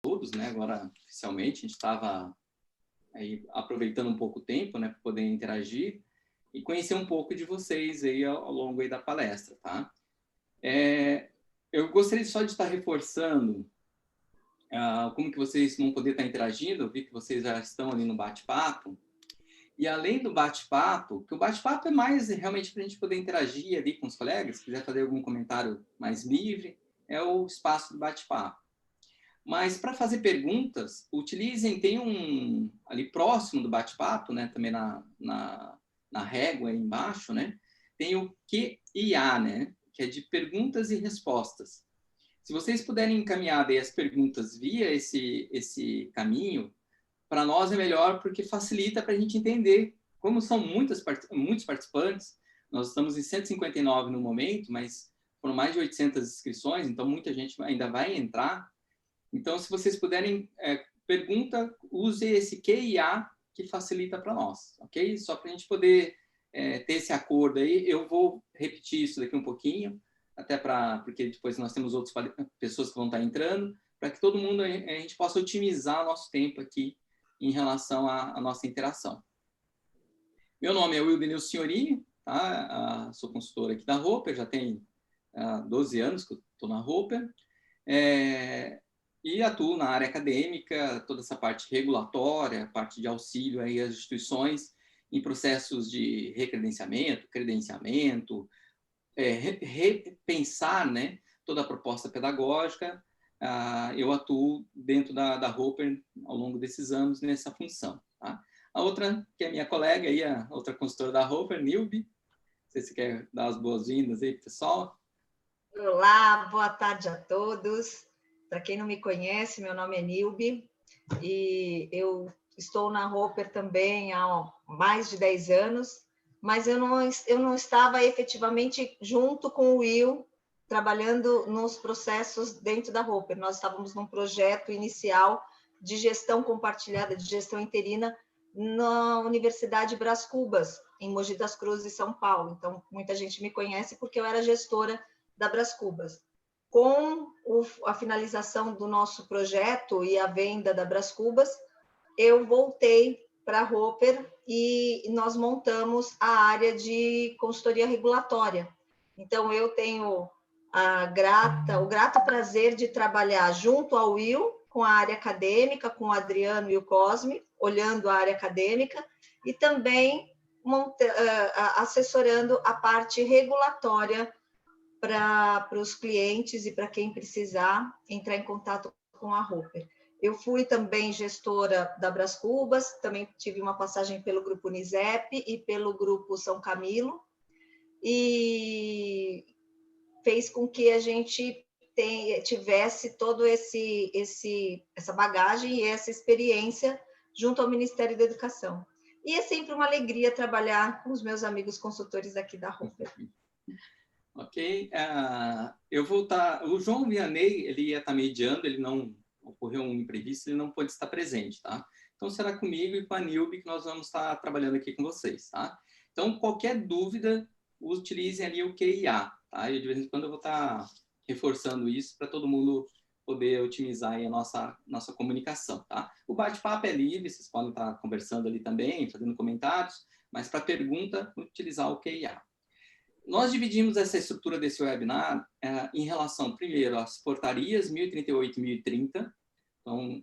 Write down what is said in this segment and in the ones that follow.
todos, né? Agora, oficialmente, a gente estava aí aproveitando um pouco o tempo, né, para poder interagir e conhecer um pouco de vocês aí ao longo aí da palestra, tá? Eu gostaria só de estar reforçando como que vocês vão poder estar interagindo. Eu vi que vocês já estão ali no bate-papo. E além do bate-papo, que o bate-papo é mais realmente para a gente poder interagir ali com os colegas, se quiser fazer algum comentário mais livre, é o espaço do bate-papo. Mas para fazer perguntas, utilizem, tem ali próximo do bate-papo, né, também na régua aí embaixo, né, tem o Q&A, né, que é de perguntas e respostas. Se vocês puderem encaminhar daí as perguntas via esse caminho, para nós é melhor, porque facilita para a gente entender. Como são muitos participantes, nós estamos em 159 no momento, mas foram mais de 800 inscrições, então muita gente ainda vai entrar. Então, se vocês puderem, pergunta, use esse Q&A, que facilita para nós, ok? Só para a gente poder ter esse acordo aí. Eu vou repetir isso daqui um pouquinho, até porque depois nós temos outras pessoas que vão estar entrando, para que todo mundo, a gente possa otimizar o nosso tempo aqui em relação à nossa interação. Meu nome é Wildenil Senhorini, tá? Sou consultor aqui da Roper, já tem 12 anos que eu estou na Roper. E atuo na área acadêmica, toda essa parte regulatória, parte de auxílio aí às instituições em processos de recredenciamento, credenciamento, repensar, né, toda a proposta pedagógica. Eu atuo dentro da Roper ao longo desses anos nessa função. Tá? A outra, que é minha colega, aí, a outra consultora da Roper, Nilbe, não sei se você quer dar as boas-vindas aí, pessoal. Olá, boa tarde a todos. Para quem não me conhece, meu nome é Nilbe e eu estou na Roper também há mais de 10 anos, mas eu não estava efetivamente junto com o Will, trabalhando nos processos dentro da Roper. Nós estávamos num projeto inicial de gestão compartilhada, de gestão interina, na Universidade Brás Cubas, em Mogi das Cruzes, São Paulo. Então, muita gente me conhece porque eu era gestora da Brás Cubas. Com a finalização do nosso projeto e a venda da Brás Cubas, eu voltei para a Roper e nós montamos a área de consultoria regulatória. Então, eu tenho o grato prazer de trabalhar junto ao Will, com a área acadêmica, com o Adriano e o Cosme, olhando a área acadêmica, e também assessorando a parte regulatória para os clientes e para quem precisar entrar em contato com a Roper. Eu fui também gestora da Brás Cubas, também tive uma passagem pelo Grupo Unisep e pelo Grupo São Camilo, e fez com que a gente tivesse todo essa bagagem e essa experiência junto ao Ministério da Educação. E é sempre uma alegria trabalhar com os meus amigos consultores aqui da Roper. Ok. Eu vou estar... O João Vianney, ele ia estar mediando, ele não... Ocorreu um imprevisto, ele não pôde estar presente, tá? Então, será comigo e com a Nilbe que nós vamos estar trabalhando aqui com vocês, tá? Então, qualquer dúvida, utilizem ali o Q&A, tá? Eu, de vez em quando, eu vou estar reforçando isso para todo mundo poder otimizar aí a nossa comunicação, tá? O bate-papo é livre, vocês podem estar conversando ali também, fazendo comentários, mas para pergunta, utilizar o Q&A. Nós dividimos essa estrutura desse webinar em relação, primeiro, às portarias 1038 e 1030. Então,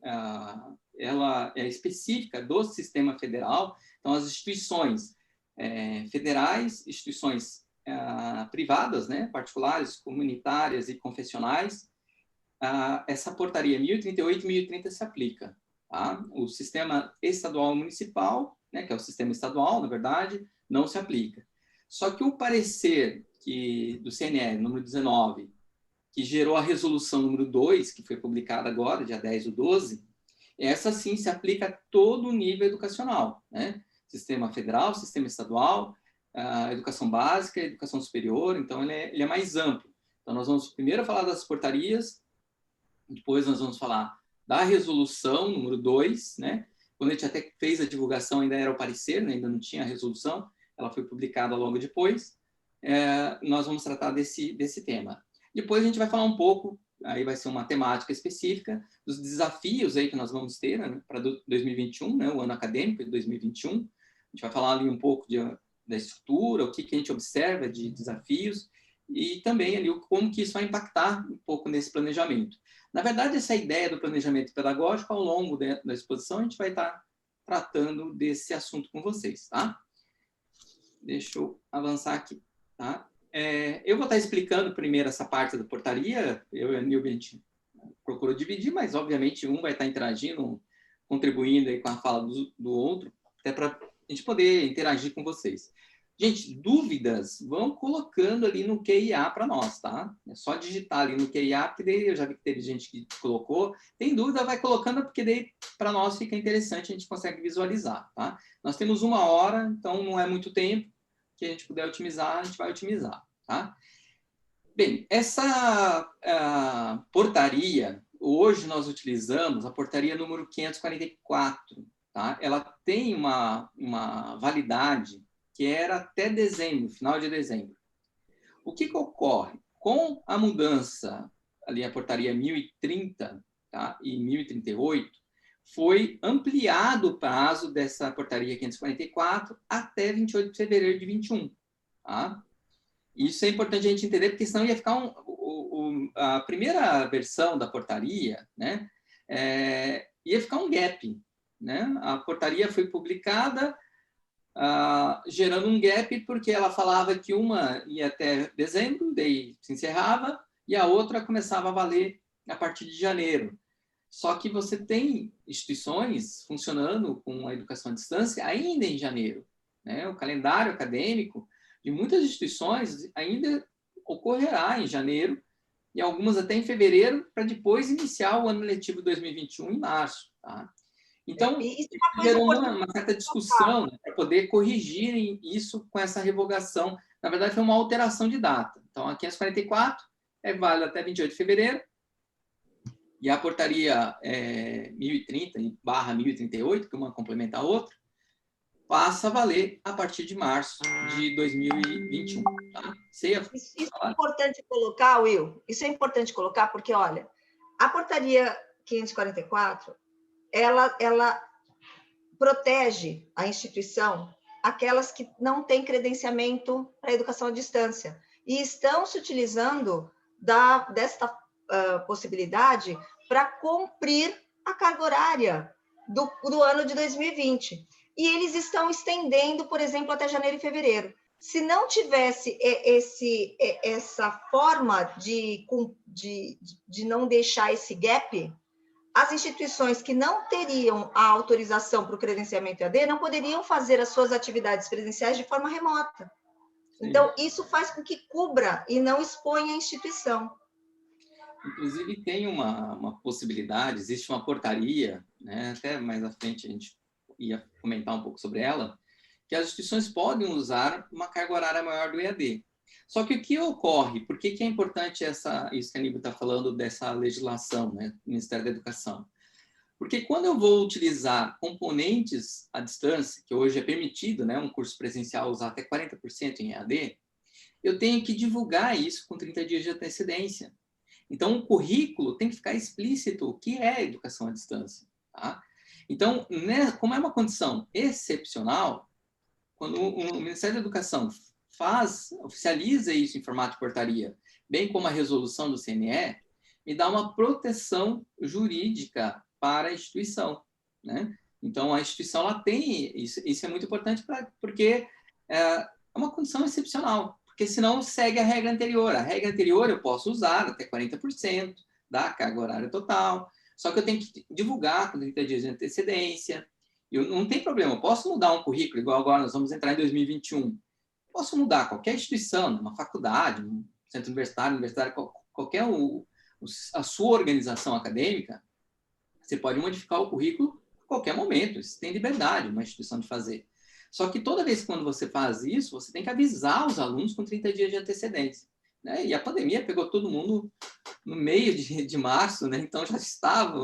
ela é específica do sistema federal. Então, as instituições federais, instituições privadas, né, particulares, comunitárias e confessionais, essa portaria 1038 e 1030 se aplica. Tá? O sistema estadual e municipal, né, que é o sistema estadual, na verdade, não se aplica. Só que o parecer do CNE, número 19, que gerou a resolução número 2, que foi publicada agora, dia 10/12, essa sim se aplica a todo o nível educacional, né? Sistema federal, sistema estadual, educação básica, educação superior, então ele é mais amplo. Então nós vamos primeiro falar das portarias, depois nós vamos falar da resolução número 2, né? Quando a gente até fez a divulgação ainda era o parecer, né? Ainda não tinha a resolução, ela foi publicada logo depois. Nós vamos tratar desse tema. Depois a gente vai falar um pouco aí vai ser uma temática específica dos desafios aí que nós vamos ter, né, para 2021, né, o ano acadêmico de 2021. A gente vai falar ali um pouco da estrutura, o que a gente observa de desafios e também ali como que isso vai impactar um pouco nesse planejamento. Na verdade, essa ideia do planejamento pedagógico, ao longo da exposição, a gente vai estar tratando desse assunto com vocês, tá? Deixa eu avançar aqui, tá? Eu vou estar explicando primeiro essa parte da portaria, eu e a Nilbe, a gente procurou dividir, mas obviamente um vai estar interagindo, contribuindo aí com a fala do outro, até para a gente poder interagir com vocês. Gente, dúvidas, vão colocando ali no QIA para nós, tá? É só digitar ali no QIA, porque daí eu já vi que teve gente que colocou. Tem dúvida, vai colocando, porque daí para nós fica interessante, a gente consegue visualizar, tá? Nós temos 1 hora, então não é muito tempo, que a gente puder otimizar, a gente vai otimizar, tá? Bem, essa portaria, hoje nós utilizamos a portaria número 544, tá? Ela tem uma validade que era até dezembro, final de dezembro. O que ocorre? Com a mudança, ali a portaria 1030, tá? E 1038, foi ampliado o prazo dessa portaria 544 até 28 de fevereiro de 21, tá? Isso é importante a gente entender, porque senão ia ficar a primeira versão da portaria, né? Ia ficar um gap, né? A portaria foi publicada gerando um gap, porque ela falava que uma ia até dezembro, daí se encerrava, e a outra começava a valer a partir de janeiro. Só que você tem instituições funcionando com a educação à distância ainda em janeiro, né? O calendário acadêmico de muitas instituições ainda ocorrerá em janeiro, e algumas até em fevereiro, para depois iniciar o ano letivo 2021 em março, tá? Então, isso é uma coisa gerou importante uma certa discussão, né, para poder corrigirem isso com essa revogação. Na verdade, foi uma alteração de data. Então, a 544 é válida até 28 de fevereiro, e a portaria 1030/1038, que uma complementa a outra, passa a valer a partir de março de 2021. Tá? Isso é importante colocar, Will. Isso é importante colocar porque, olha, a portaria 544, ela protege a instituição, aquelas que não têm credenciamento para a educação à distância, e estão se utilizando desta possibilidade para cumprir a carga horária do ano de 2020. E eles estão estendendo, por exemplo, até janeiro e fevereiro. Se não tivesse essa forma de não deixar esse gap, as instituições que não teriam a autorização para o credenciamento EAD não poderiam fazer as suas atividades presenciais de forma remota. Sim. Então, isso faz com que cubra e não exponha a instituição. Inclusive, tem uma possibilidade, existe uma portaria, né, até mais à frente a gente ia comentar um pouco sobre ela, que as instituições podem usar uma carga horária maior do EAD. Só que o que ocorre? Por que é importante isso que a Nilbe está falando dessa legislação, né, do Ministério da Educação? Porque quando eu vou utilizar componentes à distância, que hoje é permitido, né, um curso presencial usar até 40% em EAD, eu tenho que divulgar isso com 30 dias de antecedência. Então, o currículo tem que ficar explícito o que é educação à distância. Tá? Então, né, como é uma condição excepcional, quando o Ministério da Educação oficializa isso em formato de portaria, bem como a resolução do CNE, me dá uma proteção jurídica para a instituição. Né? Então, a instituição ela tem, isso é muito importante porque é uma condição excepcional, porque senão segue a regra anterior. A regra anterior eu posso usar até 40% da carga horária total, só que eu tenho que divulgar com 30 dias de antecedência. Eu não tem problema, eu posso mudar um currículo, igual agora nós vamos entrar em 2021. Posso mudar qualquer instituição, uma faculdade, um centro universitário, qualquer a sua organização acadêmica, você pode modificar o currículo a qualquer momento. Isso tem liberdade, uma instituição, de fazer. Só que toda vez que quando você faz isso, você tem que avisar os alunos com 30 dias de antecedência. Né? E a pandemia pegou todo mundo no meio de março, né? Então já estava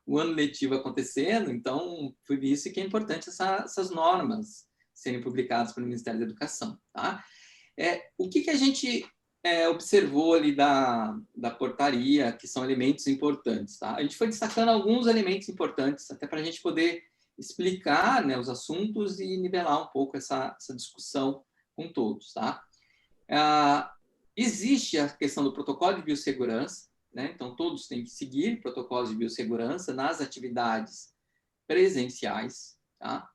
o ano letivo acontecendo, então por isso que é importante essas normas serem publicadas pelo Ministério da Educação. Tá? O que a gente observou ali da portaria, que são elementos importantes. Tá? A gente foi destacando alguns elementos importantes, até para a gente poder explicar, né, os assuntos e nivelar um pouco essa discussão com todos. Tá? Existe a questão do protocolo de biossegurança, né? Então todos têm que seguir protocolos de biossegurança nas atividades presenciais. Tá?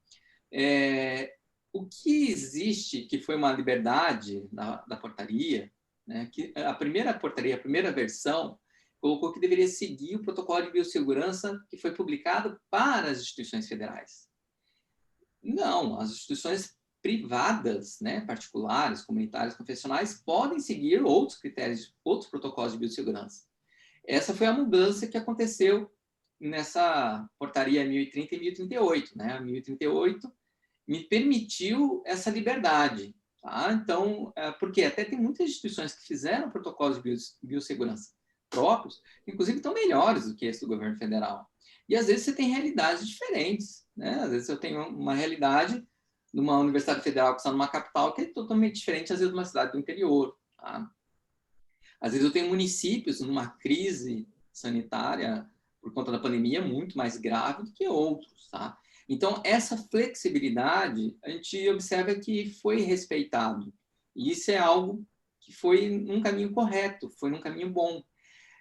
O que existe, que foi uma liberdade da portaria, né, que a primeira portaria, a primeira versão, colocou que deveria seguir o protocolo de biossegurança que foi publicado para as instituições federais. Não, as instituições privadas, né, particulares, comunitárias, confessionais, podem seguir outros critérios, outros protocolos de biossegurança. Essa foi a mudança que aconteceu nessa portaria 1030 e 1038. Né? A 1038 me permitiu essa liberdade. Tá? Então, porque até tem muitas instituições que fizeram protocolos de biossegurança próprios, inclusive estão melhores do que esse do governo federal. E às vezes você tem realidades diferentes. Né? Às vezes eu tenho uma realidade numa universidade federal que está numa capital que é totalmente diferente, às vezes, de uma cidade do interior. Tá? Às vezes eu tenho municípios numa crise sanitária por conta da pandemia muito mais grave do que outros. Tá? Então, essa flexibilidade, a gente observa que foi respeitado. E isso é algo que foi num caminho correto, foi num caminho bom.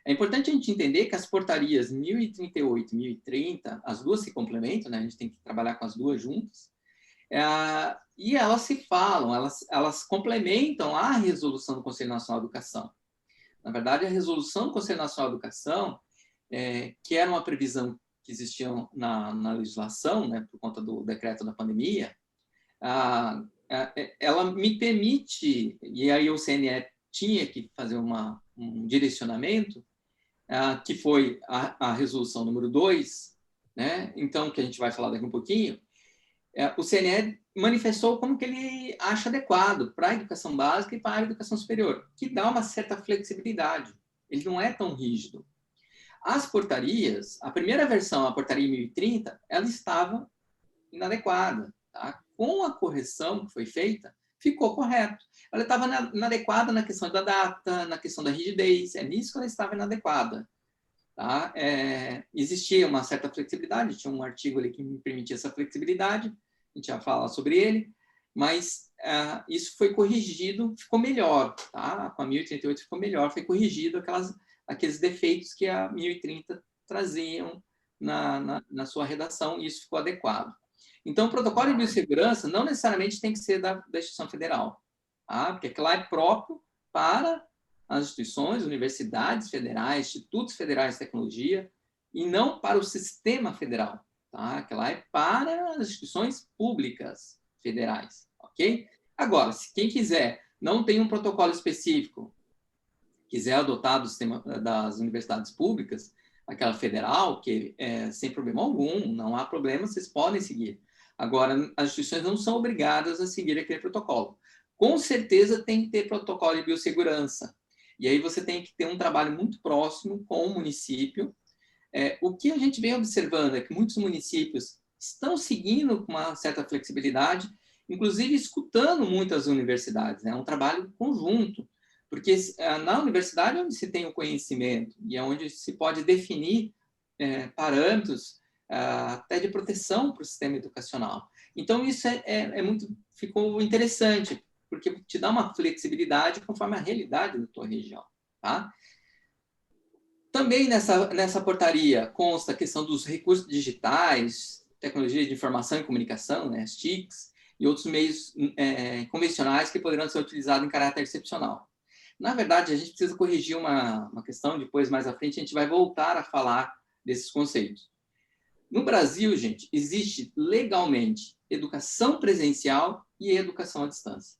É importante a gente entender que as portarias 1038 e 1030, as duas se complementam, né? A gente tem que trabalhar com as duas juntas, e elas se falam, elas complementam a resolução do Conselho Nacional de Educação. Na verdade, a resolução do Conselho Nacional de Educação, que era uma previsão que existia na legislação, né, por conta do decreto da pandemia, ela me permite, e aí o CNE tinha que fazer um direcionamento, que foi a resolução número 2, né, então, que a gente vai falar daqui um pouquinho, o CNE manifestou como que ele acha adequado para a educação básica e para a educação superior, que dá uma certa flexibilidade. Ele não é tão rígido. As portarias, a primeira versão, a portaria 1030, ela estava inadequada. Tá? Com a correção que foi feita, ficou correto. Ela estava inadequada na questão da data, na questão da rigidez, é nisso que ela estava inadequada. Tá? Existia uma certa flexibilidade, tinha um artigo ali que me permitia essa flexibilidade, a gente já fala sobre ele, mas isso foi corrigido, ficou melhor, tá? Com a 1038 ficou melhor, foi corrigido aqueles defeitos que a 1030 traziam na sua redação, e isso ficou adequado. Então, o protocolo de biossegurança não necessariamente tem que ser da instituição federal, tá? Porque aquilo lá é próprio para as instituições, universidades federais, institutos federais de tecnologia, e não para o sistema federal. Tá? Que lá é para as instituições públicas federais. Ok? Agora, se quem quiser, não tem um protocolo específico, quiser adotar do sistema das universidades públicas, aquela federal, que sem problema algum, não há problema, vocês podem seguir. Agora, as instituições não são obrigadas a seguir aquele protocolo. Com certeza tem que ter protocolo de biossegurança. E aí você tem que ter um trabalho muito próximo com o município. O que a gente vem observando é que muitos municípios estão seguindo com uma certa flexibilidade, inclusive escutando muitas universidades. É um trabalho conjunto, porque na universidade é onde se tem o conhecimento e é onde se pode definir parâmetros até de proteção para o sistema educacional. Então, isso ficou interessante, porque te dá uma flexibilidade conforme a realidade da tua região. Tá? Também nessa portaria consta a questão dos recursos digitais, tecnologia de informação e comunicação, né, as TICs, e outros meios convencionais que poderão ser utilizados em caráter excepcional. Na verdade, a gente precisa corrigir uma questão, depois, mais à frente, a gente vai voltar a falar desses conceitos. No Brasil, gente, existe legalmente educação presencial e educação à distância.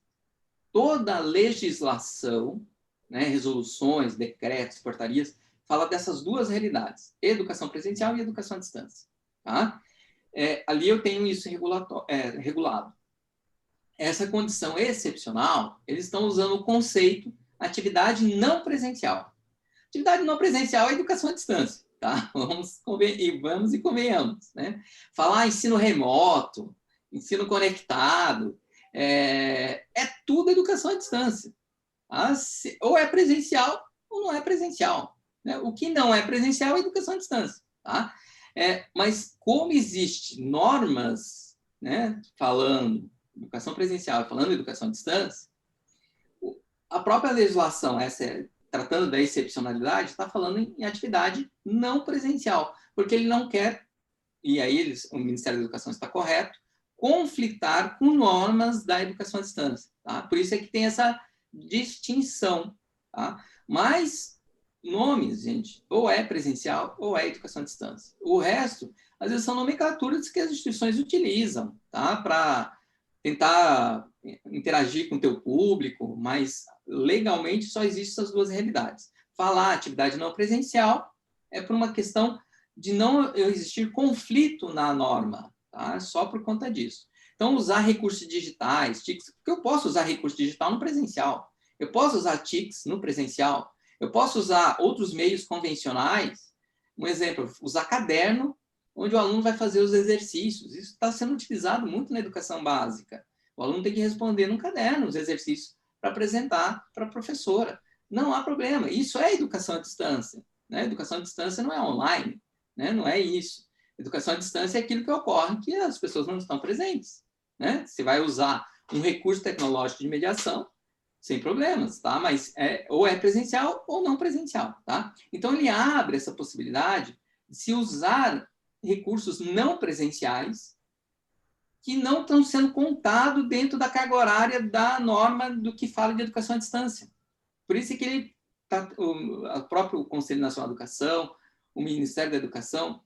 Toda a legislação, né, resoluções, decretos, portarias, fala dessas duas realidades, educação presencial e educação à distância. Tá? Ali eu tenho isso regulado. Essa condição excepcional, eles estão usando o conceito atividade não presencial. Atividade não presencial é educação à distância. Tá? Vamos e convenhamos. Né? Falar ensino remoto, ensino conectado, é tudo educação à distância. Ou é presencial ou não é presencial. Né? O que não é presencial é educação à distância. Tá? Mas como existem normas, né, falando educação presencial e falando educação à distância, a própria legislação, tratando da excepcionalidade, está falando em atividade não presencial, porque ele não quer, e aí o Ministério da Educação está correto, conflitar com normas da educação à distância. Tá? Por isso é que tem essa distinção. Tá? Mas nomes, gente, ou é presencial ou é educação à distância. O resto, às vezes, são nomenclaturas que as instituições utilizam, tá? Para tentar interagir com o teu público, mas legalmente só existem essas duas realidades. Falar atividade não presencial é por uma questão de não existir conflito na norma, tá? Só por conta disso. Então, usar recursos digitais, TICs, porque eu posso usar recurso digital no presencial, eu posso usar TICs no presencial, eu posso usar outros meios convencionais, um exemplo, usar caderno, onde o aluno vai fazer os exercícios. Isso está sendo utilizado muito na educação básica. O aluno tem que responder no caderno os exercícios para apresentar para a professora. Não há problema. Isso é educação à distância. Né? Educação à distância não é online. Né? Não é isso. Educação à distância é aquilo que ocorre que as pessoas não estão presentes. Né? Você vai usar um recurso tecnológico de mediação sem problemas, tá? Mas ou é presencial ou não presencial, tá? Então, ele abre essa possibilidade de se usar recursos não presenciais que não estão sendo contados dentro da carga horária da norma do que fala de educação à distância. Por isso que o próprio Conselho Nacional de Educação, o Ministério da Educação,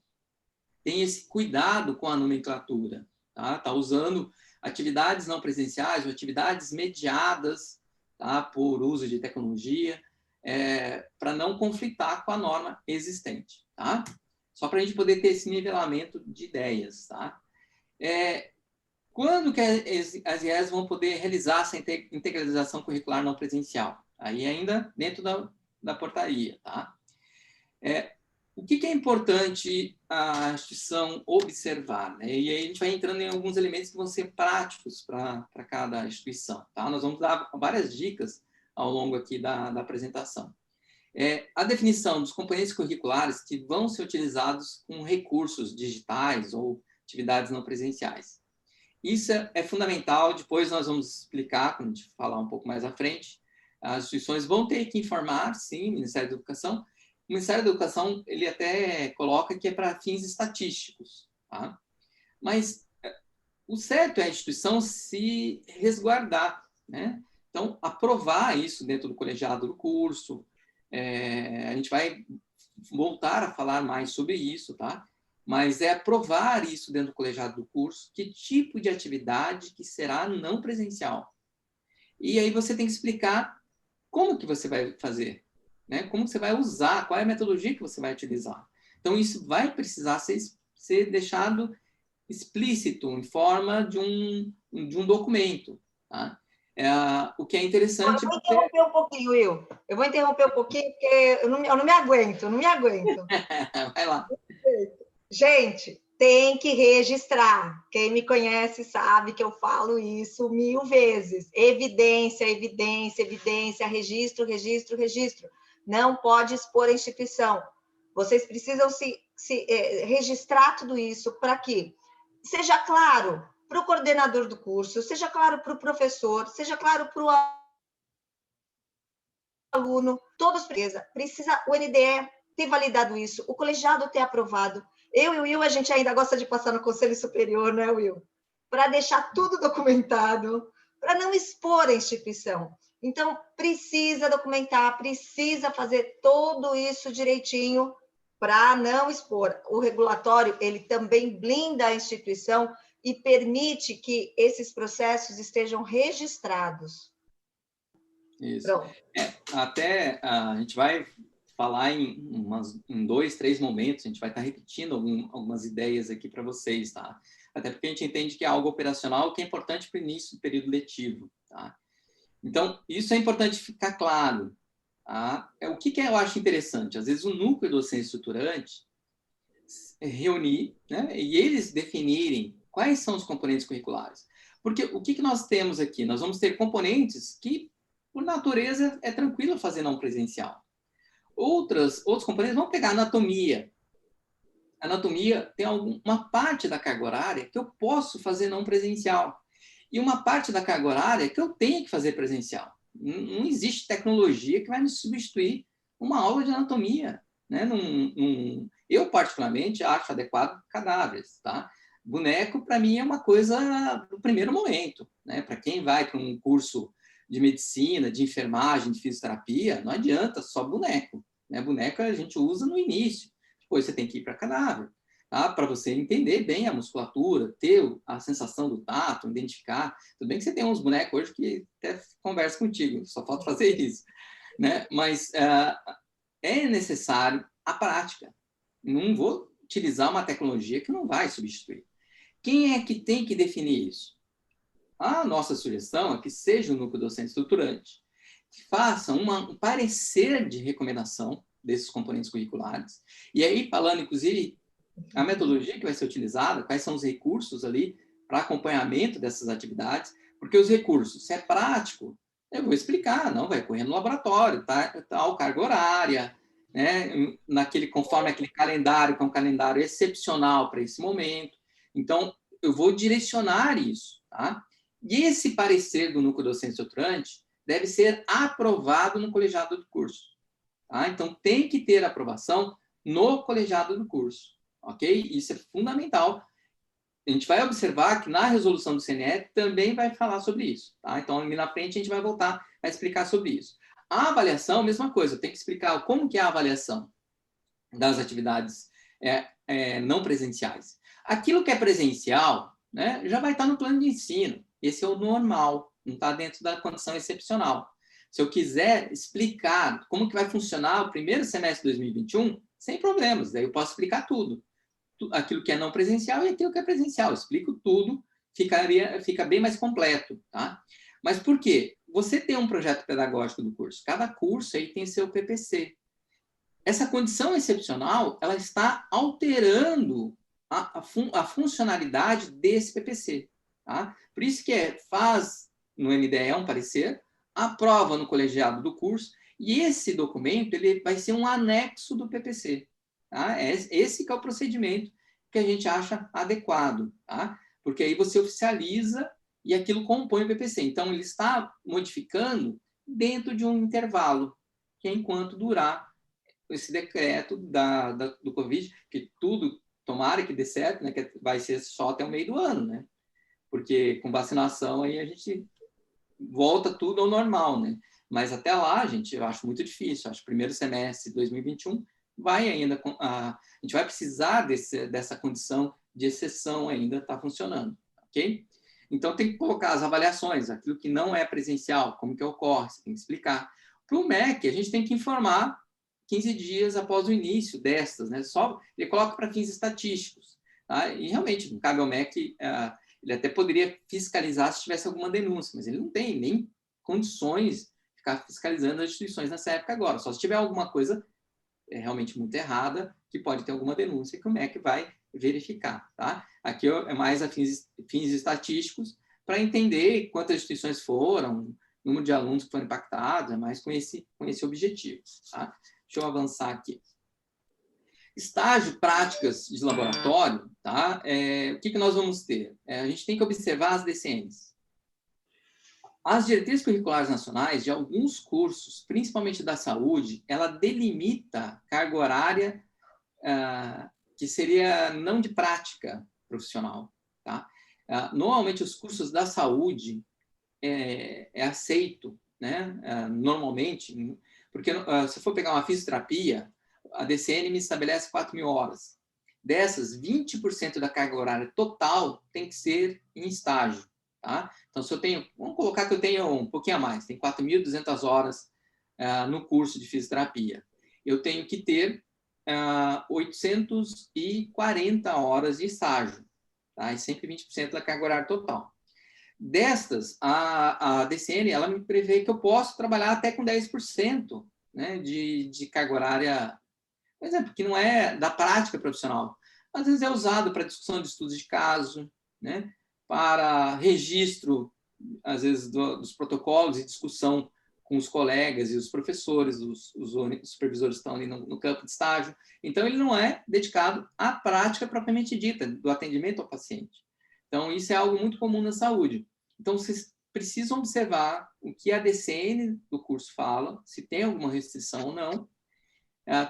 tem esse cuidado com a nomenclatura, tá? Tá usando atividades não presenciais ou atividades mediadas, tá? Por uso de tecnologia, para não conflitar com a norma existente, tá? Só para a gente poder ter esse nivelamento de ideias, tá? Quando que as IES vão poder realizar essa integralização curricular não presencial? Aí ainda dentro da portaria, tá? O que é importante a instituição observar? Né? E aí a gente vai entrando em alguns elementos que vão ser práticos para cada instituição, tá? Nós vamos dar várias dicas ao longo aqui da apresentação. A definição dos componentes curriculares que vão ser utilizados com recursos digitais ou atividades não presenciais. Isso é fundamental, depois nós vamos explicar, quando a gente falar um pouco mais à frente. As instituições vão ter que informar, sim, o Ministério da Educação. O Ministério da Educação, ele até coloca que é para fins estatísticos, tá? Mas o certo é a instituição se resguardar, né? Então, aprovar isso dentro do colegiado do curso. A gente vai voltar a falar mais sobre isso, tá? Mas é aprovar isso dentro do colegiado do curso, que tipo de atividade que será não presencial. E aí você tem que explicar como que você vai fazer, né? Como que você vai usar, qual é a metodologia que você vai utilizar. Então, isso vai precisar ser deixado explícito em forma de um documento, tá? O que é interessante... Eu vou interromper um pouquinho, Will. Eu vou interromper um pouquinho, porque eu não me aguento, não me aguento. Vai lá. Gente, tem que registrar. Quem me conhece sabe que eu falo isso 1000 vezes. Evidência, evidência, evidência, registro, registro, registro. Não pode expor a instituição. Vocês precisam registrar tudo isso para que seja claro para o coordenador do curso, seja claro para o professor, seja claro para o aluno, todos precisa o NDE ter validado isso, o colegiado ter aprovado. Eu e o Will, a gente ainda gosta de passar no Conselho Superior, né, Will? Para deixar tudo documentado, para não expor a instituição. Então, precisa documentar, precisa fazer tudo isso direitinho para não expor. O regulatório, ele também blinda a instituição e permite que esses processos estejam registrados. Isso. Até a gente vai falar em 2, 3 momentos, a gente vai estar repetindo algumas ideias aqui para vocês, tá? Até porque a gente entende que é algo operacional que é importante para o início do período letivo, tá? Então, isso é importante ficar claro, tá? O que eu acho interessante? Às vezes o núcleo docente estruturante reunir, né, e eles definirem quais são os componentes curriculares. Porque o que nós temos aqui? Nós vamos ter componentes que por natureza, é tranquilo fazer não presencial. Outros componentes vão pegar anatomia. Anatomia tem uma parte da carga horária que eu posso fazer não presencial. E uma parte da carga horária que eu tenho que fazer presencial. Não existe tecnologia que vai me substituir uma aula de anatomia. Né? Eu, particularmente, acho adequado cadáveres. Tá? Boneco, para mim, é uma coisa do primeiro momento. Né? Para quem vai para um curso de medicina, de enfermagem, de fisioterapia, não adianta só boneco. Né? Boneco a gente usa no início. Depois você tem que ir para cadáver. Tá? Para você entender bem a musculatura, ter a sensação do tato, identificar. Tudo bem que você tem uns bonecos hoje que até conversam contigo, só falta fazer isso. Né? Mas é necessário a prática. Não vou utilizar uma tecnologia que não vai substituir. Quem é que tem que definir isso? A nossa sugestão é que seja o núcleo docente estruturante, que faça um parecer de recomendação desses componentes curriculares, e aí falando, inclusive, a metodologia que vai ser utilizada, quais são os recursos ali para acompanhamento dessas atividades, porque os recursos, se é prático, eu vou explicar, não, vai correr no laboratório, tal carga horária, né, conforme aquele calendário, que é um calendário excepcional para esse momento. Então, eu vou direcionar isso, tá? E esse parecer do núcleo docente estruturante deve ser aprovado no colegiado do curso. Tá? Então, tem que ter aprovação no colegiado do curso. Ok? Isso é fundamental. A gente vai observar que na resolução do CNE também vai falar sobre isso. Tá? Então, ali na frente, a gente vai voltar a explicar sobre isso. A avaliação, mesma coisa. Tem que explicar como que é a avaliação das atividades não presenciais. Aquilo que é presencial, né, já vai estar no plano de ensino. Esse é o normal, não está dentro da condição excepcional. Se eu quiser explicar como que vai funcionar o primeiro semestre de 2021, sem problemas, daí eu posso explicar tudo. Aquilo que é não presencial e aquilo que é presencial. Eu explico tudo, fica bem mais completo. Tá? Mas por quê? Você tem um projeto pedagógico do curso. Cada curso aí tem seu PPC. Essa condição excepcional, ela está alterando a funcionalidade desse PPC. Tá? Por isso que faz no NDE um parecer, aprova no colegiado do curso, e esse documento ele vai ser um anexo do PPC. Tá? Esse que é o procedimento que a gente acha adequado. Tá? Porque aí você oficializa e aquilo compõe o PPC. Então, ele está modificando dentro de um intervalo, que é enquanto durar esse decreto do Covid, que tudo, tomara que dê certo, né, que vai ser só até o meio do ano, né? Porque com vacinação aí a gente volta tudo ao normal, né? Mas até lá, gente, eu acho muito difícil. Acho que o primeiro semestre de 2021 vai ainda... a gente vai precisar dessa condição de exceção ainda estar funcionando, ok? Então, tem que colocar as avaliações, aquilo que não é presencial, como que ocorre, você tem que explicar. Para o MEC, a gente tem que informar 15 dias após o início destas, né? Só ele coloca para fins estatísticos, tá? E realmente, não cabe ao MEC, ele até poderia fiscalizar se tivesse alguma denúncia, mas ele não tem nem condições de ficar fiscalizando as instituições nessa época agora. Só se tiver alguma coisa realmente muito errada, que pode ter alguma denúncia que o MEC vai verificar, tá? Aqui é mais a fins estatísticos para entender quantas instituições foram, número de alunos que foram impactados, é mais com esse objetivo, tá? Deixa eu avançar aqui. Estágio, práticas de laboratório, tá? O que nós vamos ter? A gente tem que observar as DCNs. As diretrizes curriculares nacionais de alguns cursos, principalmente da saúde, ela delimita carga horária que seria não de prática profissional, tá? Normalmente, os cursos da saúde é aceito, né? Normalmente, porque se for pegar uma fisioterapia, a DCN me estabelece 4.000 horas. Dessas, 20% da carga horária total tem que ser em estágio. Tá? Então, se eu tenho, vamos colocar que eu tenho um pouquinho a mais, tem 4.200 horas no curso de fisioterapia. Eu tenho que ter 840 horas de estágio, tá? E sempre 20% da carga horária total. Destas, a DCN, ela me prevê que eu posso trabalhar até com 10%, né, de carga horária, por exemplo, que não é da prática profissional. Às vezes é usado para discussão de estudos de caso, né, para registro, às vezes, dos protocolos e discussão com os colegas e os professores, os supervisores estão ali no campo de estágio. Então, ele não é dedicado à prática propriamente dita, do atendimento ao paciente. Então, isso é algo muito comum na saúde. Então, vocês precisam observar o que a DCN do curso fala, se tem alguma restrição ou não,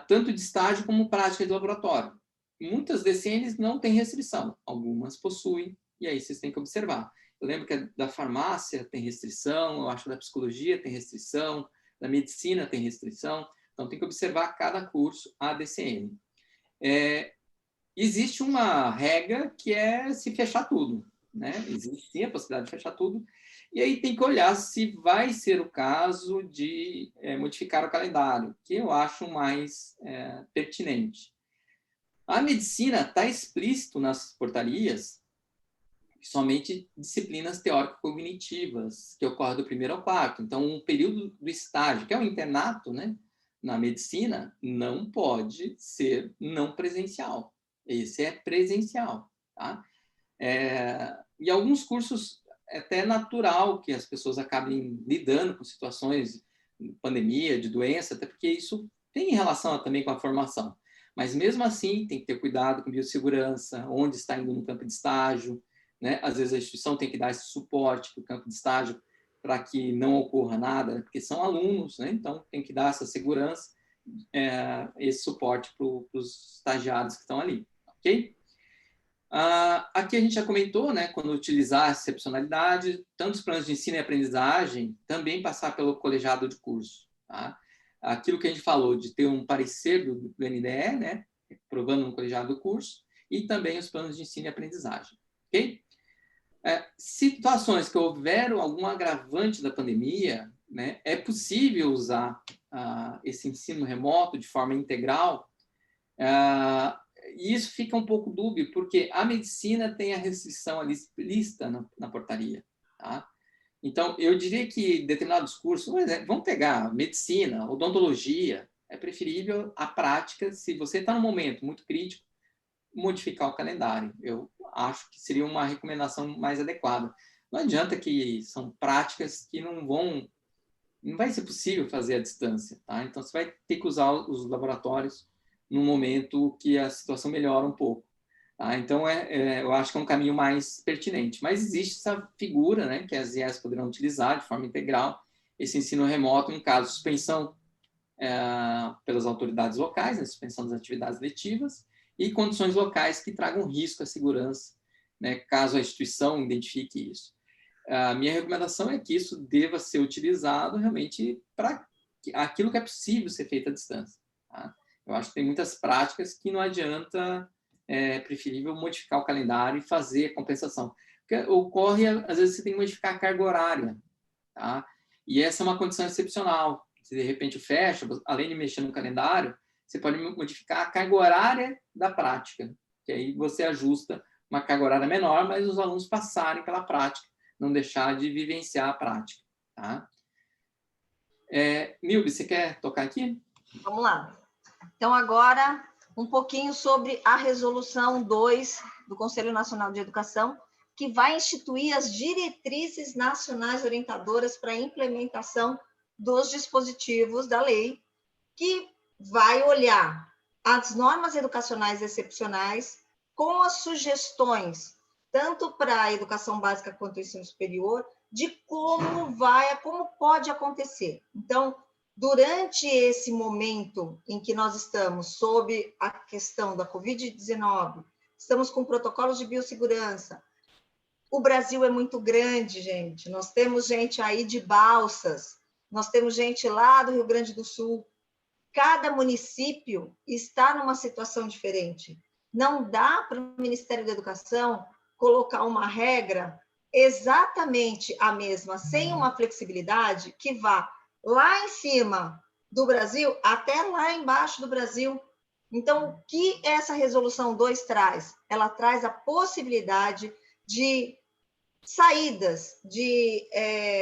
tanto de estágio como prática de laboratório. Muitas DCNs não têm restrição, algumas possuem, e aí vocês têm que observar. Eu lembro que da farmácia tem restrição, eu acho que da psicologia tem restrição, da medicina tem restrição, então tem que observar cada curso a DCN. Existe uma regra que é se fechar tudo, né? Existe sim a possibilidade de fechar tudo, e aí tem que olhar se vai ser o caso de modificar o calendário, que eu acho mais pertinente. A medicina está explícito nas portarias somente disciplinas teórico-cognitivas, que ocorrem do 1º ao 4º. Então, um período do estágio, que é o internato, né, na medicina, não pode ser não presencial. Esse é presencial. Tá? E alguns cursos, é até natural que as pessoas acabem lidando com situações de pandemia, de doença, até porque isso tem relação também com a formação. Mas, mesmo assim, tem que ter cuidado com biossegurança, onde está indo no campo de estágio, né? Às vezes a instituição tem que dar esse suporte para o campo de estágio para que não ocorra nada, porque são alunos, né? Então tem que dar essa segurança, esse suporte para os estagiários que estão ali, ok? Aqui a gente já comentou, né? Quando utilizar a excepcionalidade, tanto os planos de ensino e aprendizagem, também passar pelo colegiado de curso, tá? Aquilo que a gente falou de ter um parecer do NDE, né? Provando no colegiado do curso, e também os planos de ensino e aprendizagem, ok? Situações que houveram algum agravante da pandemia, né, é possível usar esse ensino remoto de forma integral, e isso fica um pouco dúbio, porque a medicina tem a restrição ali explícita na portaria. Tá? Então, eu diria que determinados cursos, vamos pegar medicina, odontologia, é preferível a prática, se você está num momento muito crítico, modificar o calendário. Eu acho que seria uma recomendação mais adequada. Não adianta que são práticas que não vai ser possível fazer à distância, tá? Então, você vai ter que usar os laboratórios no momento que a situação melhora um pouco. Tá? Então, eu acho que é um caminho mais pertinente. Mas existe essa figura, né, que as IES poderão utilizar de forma integral, esse ensino remoto, em caso de suspensão pelas autoridades locais, né, suspensão das atividades letivas, e condições locais que tragam risco à segurança, né, caso a instituição identifique isso. A minha recomendação é que isso deva ser utilizado realmente para aquilo que é possível ser feito à distância. Tá? Eu acho que tem muitas práticas que não adianta, é preferível modificar o calendário e fazer a compensação. Porque ocorre, às vezes, você tem que modificar a carga horária. Tá? E essa é uma condição excepcional. Se de repente fecha, além de mexer no calendário, você pode modificar a carga horária da prática, que aí você ajusta uma carga horária menor, mas os alunos passarem pela prática, não deixar de vivenciar a prática. Tá? Nilbe, você quer tocar aqui? Vamos lá. Então, agora, um pouquinho sobre a Resolução 2 do Conselho Nacional de Educação, que vai instituir as diretrizes nacionais orientadoras para a implementação dos dispositivos da lei, que vai olhar as normas educacionais excepcionais com as sugestões, tanto para a educação básica quanto o ensino superior, de como pode acontecer. Então, durante esse momento em que nós estamos sob a questão da Covid-19, estamos com protocolos de biossegurança, o Brasil é muito grande, gente, nós temos gente aí de Balsas, nós temos gente lá do Rio Grande do Sul, cada município está numa situação diferente. Não dá para o Ministério da Educação colocar uma regra exatamente a mesma, sem uma flexibilidade que vá lá em cima do Brasil até lá embaixo do Brasil. Então, o que essa Resolução 2 traz? Ela traz a possibilidade de saídas, de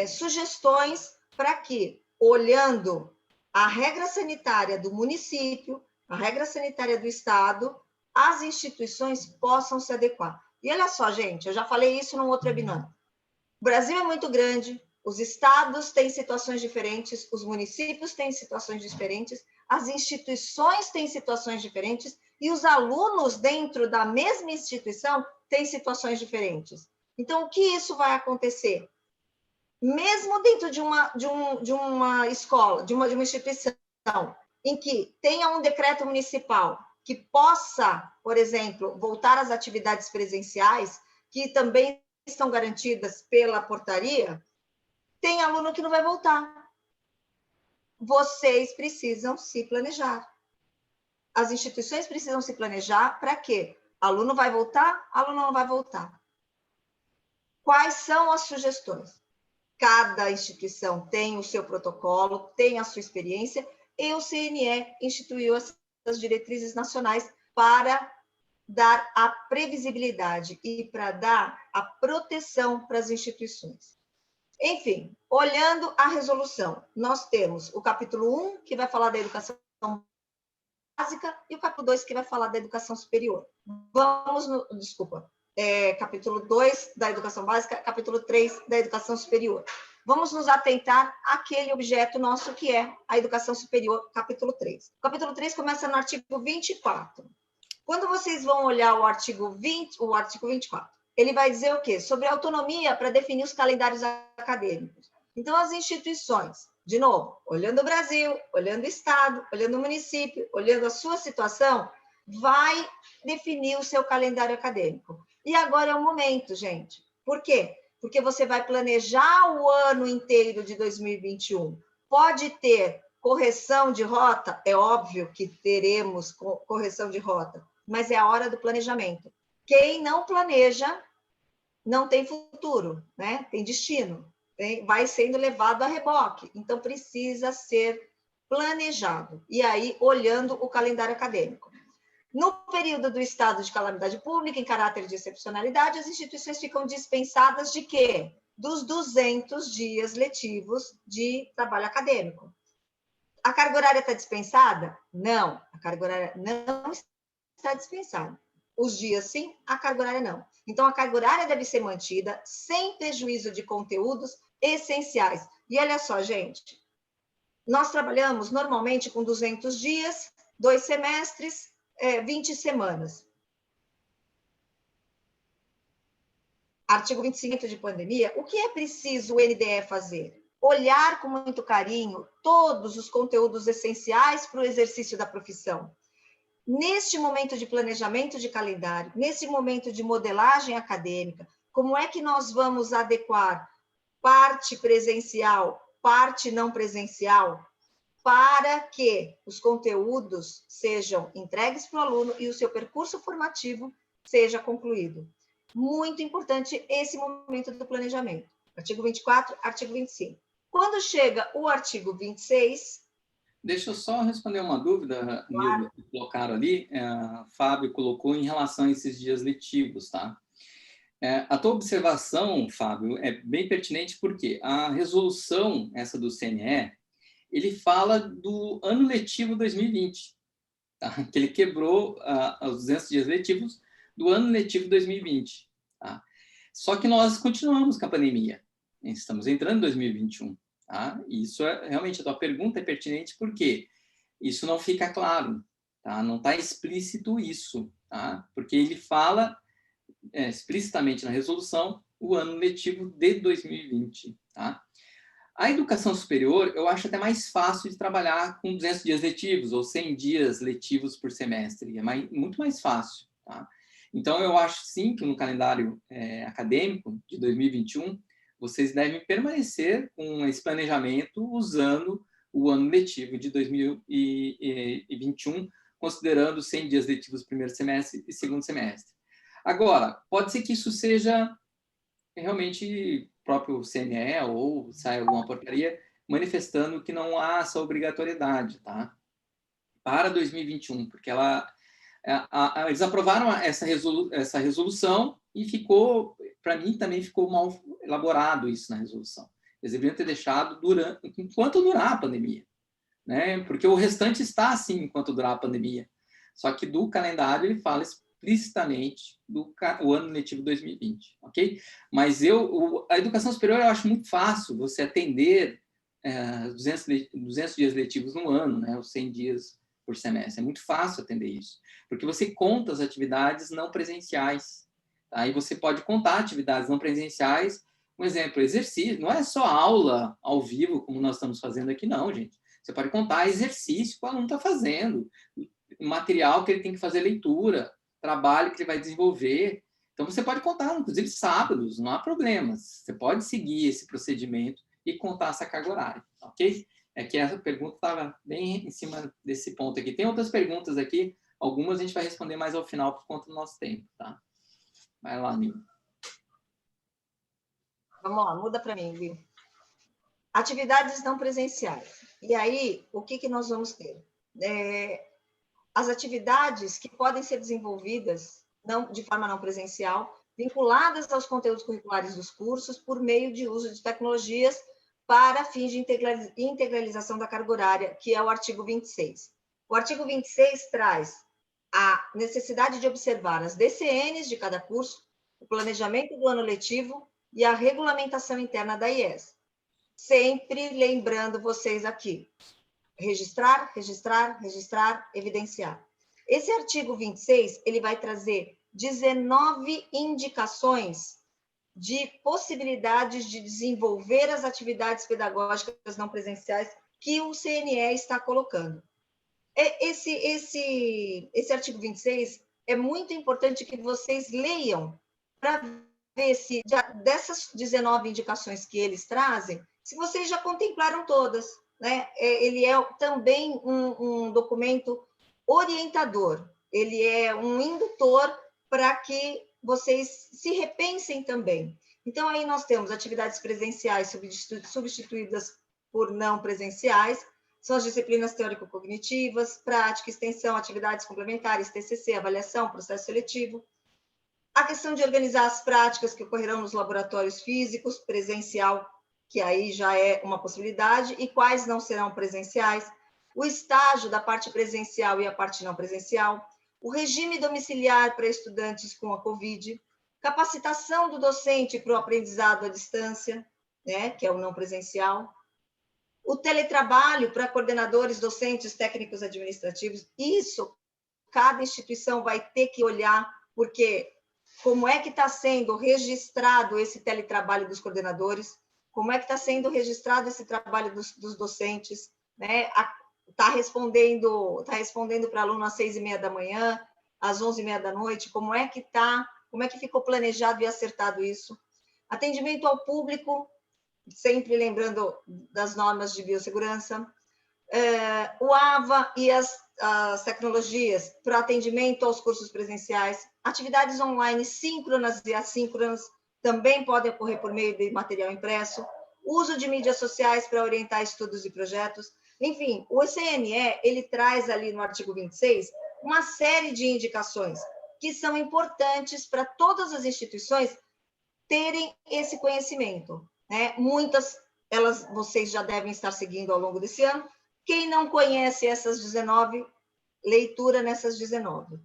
sugestões para que, olhando a regra sanitária do município, a regra sanitária do estado, as instituições possam se adequar. E olha só, gente, eu já falei isso num outro webinar. O Brasil é muito grande, os estados têm situações diferentes, os municípios têm situações diferentes, as instituições têm situações diferentes e os alunos dentro da mesma instituição têm situações diferentes. Então, o que isso vai acontecer? Mesmo dentro de uma escola, de uma instituição, em que tenha um decreto municipal que possa, por exemplo, voltar às atividades presenciais, que também estão garantidas pela portaria, tem aluno que não vai voltar. Vocês precisam se planejar. As instituições precisam se planejar para quê? Aluno vai voltar? Aluno não vai voltar. Quais são as sugestões? Cada instituição tem o seu protocolo, tem a sua experiência, e o CNE instituiu essas diretrizes nacionais para dar a previsibilidade e para dar a proteção para as instituições. Enfim, olhando a resolução, nós temos o capítulo 1, que vai falar da educação básica, e o capítulo 2, que vai falar da educação superior. Capítulo 2 da educação básica, capítulo 3 da educação superior. Vamos nos atentar àquele objeto nosso que é a educação superior, capítulo 3. O capítulo 3 começa no artigo 24. Quando vocês vão olhar o artigo 24, ele vai dizer o quê? Sobre autonomia para definir os calendários acadêmicos. Então, as instituições, de novo, olhando o Brasil, olhando o Estado, olhando o município, olhando a sua situação, vai definir o seu calendário acadêmico. E agora é o momento, gente. Por quê? Porque você vai planejar o ano inteiro de 2021. Pode ter correção de rota? É óbvio que teremos correção de rota, mas é a hora do planejamento. Quem não planeja não tem futuro, né? Tem destino, vai sendo levado a reboque. Então, precisa ser planejado. E aí, olhando o calendário acadêmico. No período do estado de calamidade pública, em caráter de excepcionalidade, as instituições ficam dispensadas de quê? Dos 200 dias letivos de trabalho acadêmico. A carga horária está dispensada? Não, a carga horária não está dispensada. Os dias sim, a carga horária não. Então, a carga horária deve ser mantida sem prejuízo de conteúdos essenciais. E olha só, gente, nós trabalhamos normalmente com 200 dias, 2 semestres, 20 semanas. Artigo 25 de pandemia, o que é preciso o NDE fazer? Olhar com muito carinho todos os conteúdos essenciais para o exercício da profissão. Neste momento de planejamento de calendário, nesse momento de modelagem acadêmica, como é que nós vamos adequar parte presencial, parte não presencial, para que os conteúdos sejam entregues para o aluno e o seu percurso formativo seja concluído. Muito importante esse momento do planejamento. Artigo 24, artigo 25. Quando chega o artigo 26... Deixa eu só responder uma dúvida, claro, que colocaram ali. Fábio colocou em relação a esses dias letivos, tá? A tua observação, Fábio, é bem pertinente porque a resolução, essa do CNE, ele fala do ano letivo 2020, tá? Que ele quebrou os 200 dias letivos do ano letivo 2020. Tá? Só que nós continuamos com a pandemia. Estamos entrando em 2021. Tá? E isso realmente, a tua pergunta é pertinente porque isso não fica claro. Tá? Não está explícito isso. Tá? Porque ele fala explicitamente na resolução o ano letivo de 2020. Tá? A educação superior, eu acho até mais fácil de trabalhar com 200 dias letivos ou 100 dias letivos por semestre. É muito mais fácil. Tá? Então, eu acho sim que no calendário acadêmico de 2021, vocês devem permanecer com esse planejamento usando o ano letivo de 2021, considerando 100 dias letivos primeiro semestre e segundo semestre. Agora, pode ser que isso seja realmente próprio CNE ou saia alguma portaria manifestando que não há essa obrigatoriedade, tá? Para 2021, porque eles aprovaram essa resolução e ficou, para mim, também ficou mal elaborado isso na resolução. Eles deveriam ter deixado enquanto durar a pandemia, né? Porque o restante está assim enquanto durar a pandemia. Só que do calendário ele fala explicitamente o ano letivo 2020, ok? Mas a educação superior eu acho muito fácil você atender 200 dias letivos no ano, né? Os 100 dias por semestre. É muito fácil atender isso, porque você conta as atividades não presenciais. Aí você pode contar atividades não presenciais. Um exemplo, exercício. Não é só aula ao vivo, como nós estamos fazendo aqui, não, gente. Você pode contar exercício que o aluno está fazendo, material que ele tem que fazer leitura, trabalho que ele vai desenvolver. Então, você pode contar, inclusive sábados, não há problemas. Você pode seguir esse procedimento e contar essa carga horária, ok? É que essa pergunta estava bem em cima desse ponto aqui. Tem outras perguntas aqui, algumas a gente vai responder mais ao final por conta do nosso tempo, tá? Vai lá, Nil. Vamos lá, muda para mim, Will. Atividades não presenciais. E aí, o que nós vamos ter? As atividades que podem ser desenvolvidas de forma não presencial, vinculadas aos conteúdos curriculares dos cursos, por meio de uso de tecnologias para fins de integralização da carga horária, que é o artigo 26. O artigo 26 traz a necessidade de observar as DCNs de cada curso, o planejamento do ano letivo e a regulamentação interna da IES. Sempre lembrando vocês aqui, registrar, registrar, registrar, evidenciar. Esse artigo 26, ele vai trazer 19 indicações de possibilidades de desenvolver as atividades pedagógicas não presenciais que o CNE está colocando. Esse artigo 26 é muito importante que vocês leiam para ver se, dessas 19 indicações que eles trazem, se vocês já contemplaram todas, né? Ele é também um documento orientador, ele é um indutor para que vocês se repensem também. Então, aí nós temos atividades presenciais substituídas por não presenciais, são as disciplinas teórico-cognitivas, prática, extensão, atividades complementares, TCC, avaliação, processo seletivo. A questão de organizar as práticas que ocorrerão nos laboratórios físicos, presencial, que aí já é uma possibilidade, e quais não serão presenciais. O estágio da parte presencial e a parte não presencial. O regime domiciliar para estudantes com a Covid. Capacitação do docente para o aprendizado à distância, né, que é o não presencial. O teletrabalho para coordenadores, docentes, técnicos administrativos. Isso, cada instituição vai ter que olhar, porque como é que está sendo registrado esse teletrabalho dos coordenadores, como é que está sendo registrado esse trabalho dos docentes, né? Está respondendo para aluno às 6h30 da manhã, às 11h30 da noite, como é que ficou planejado e acertado isso? Atendimento ao público, sempre lembrando das normas de biossegurança, o AVA e as tecnologias para atendimento aos cursos presenciais, atividades online síncronas e assíncronas também podem ocorrer por meio de material impresso, uso de mídias sociais para orientar estudos e projetos. Enfim, o CNE, ele traz ali no artigo 26 uma série de indicações que são importantes para todas as instituições terem esse conhecimento, né? Muitas, vocês já devem estar seguindo ao longo desse ano. Quem não conhece essas 19, leitura nessas 19.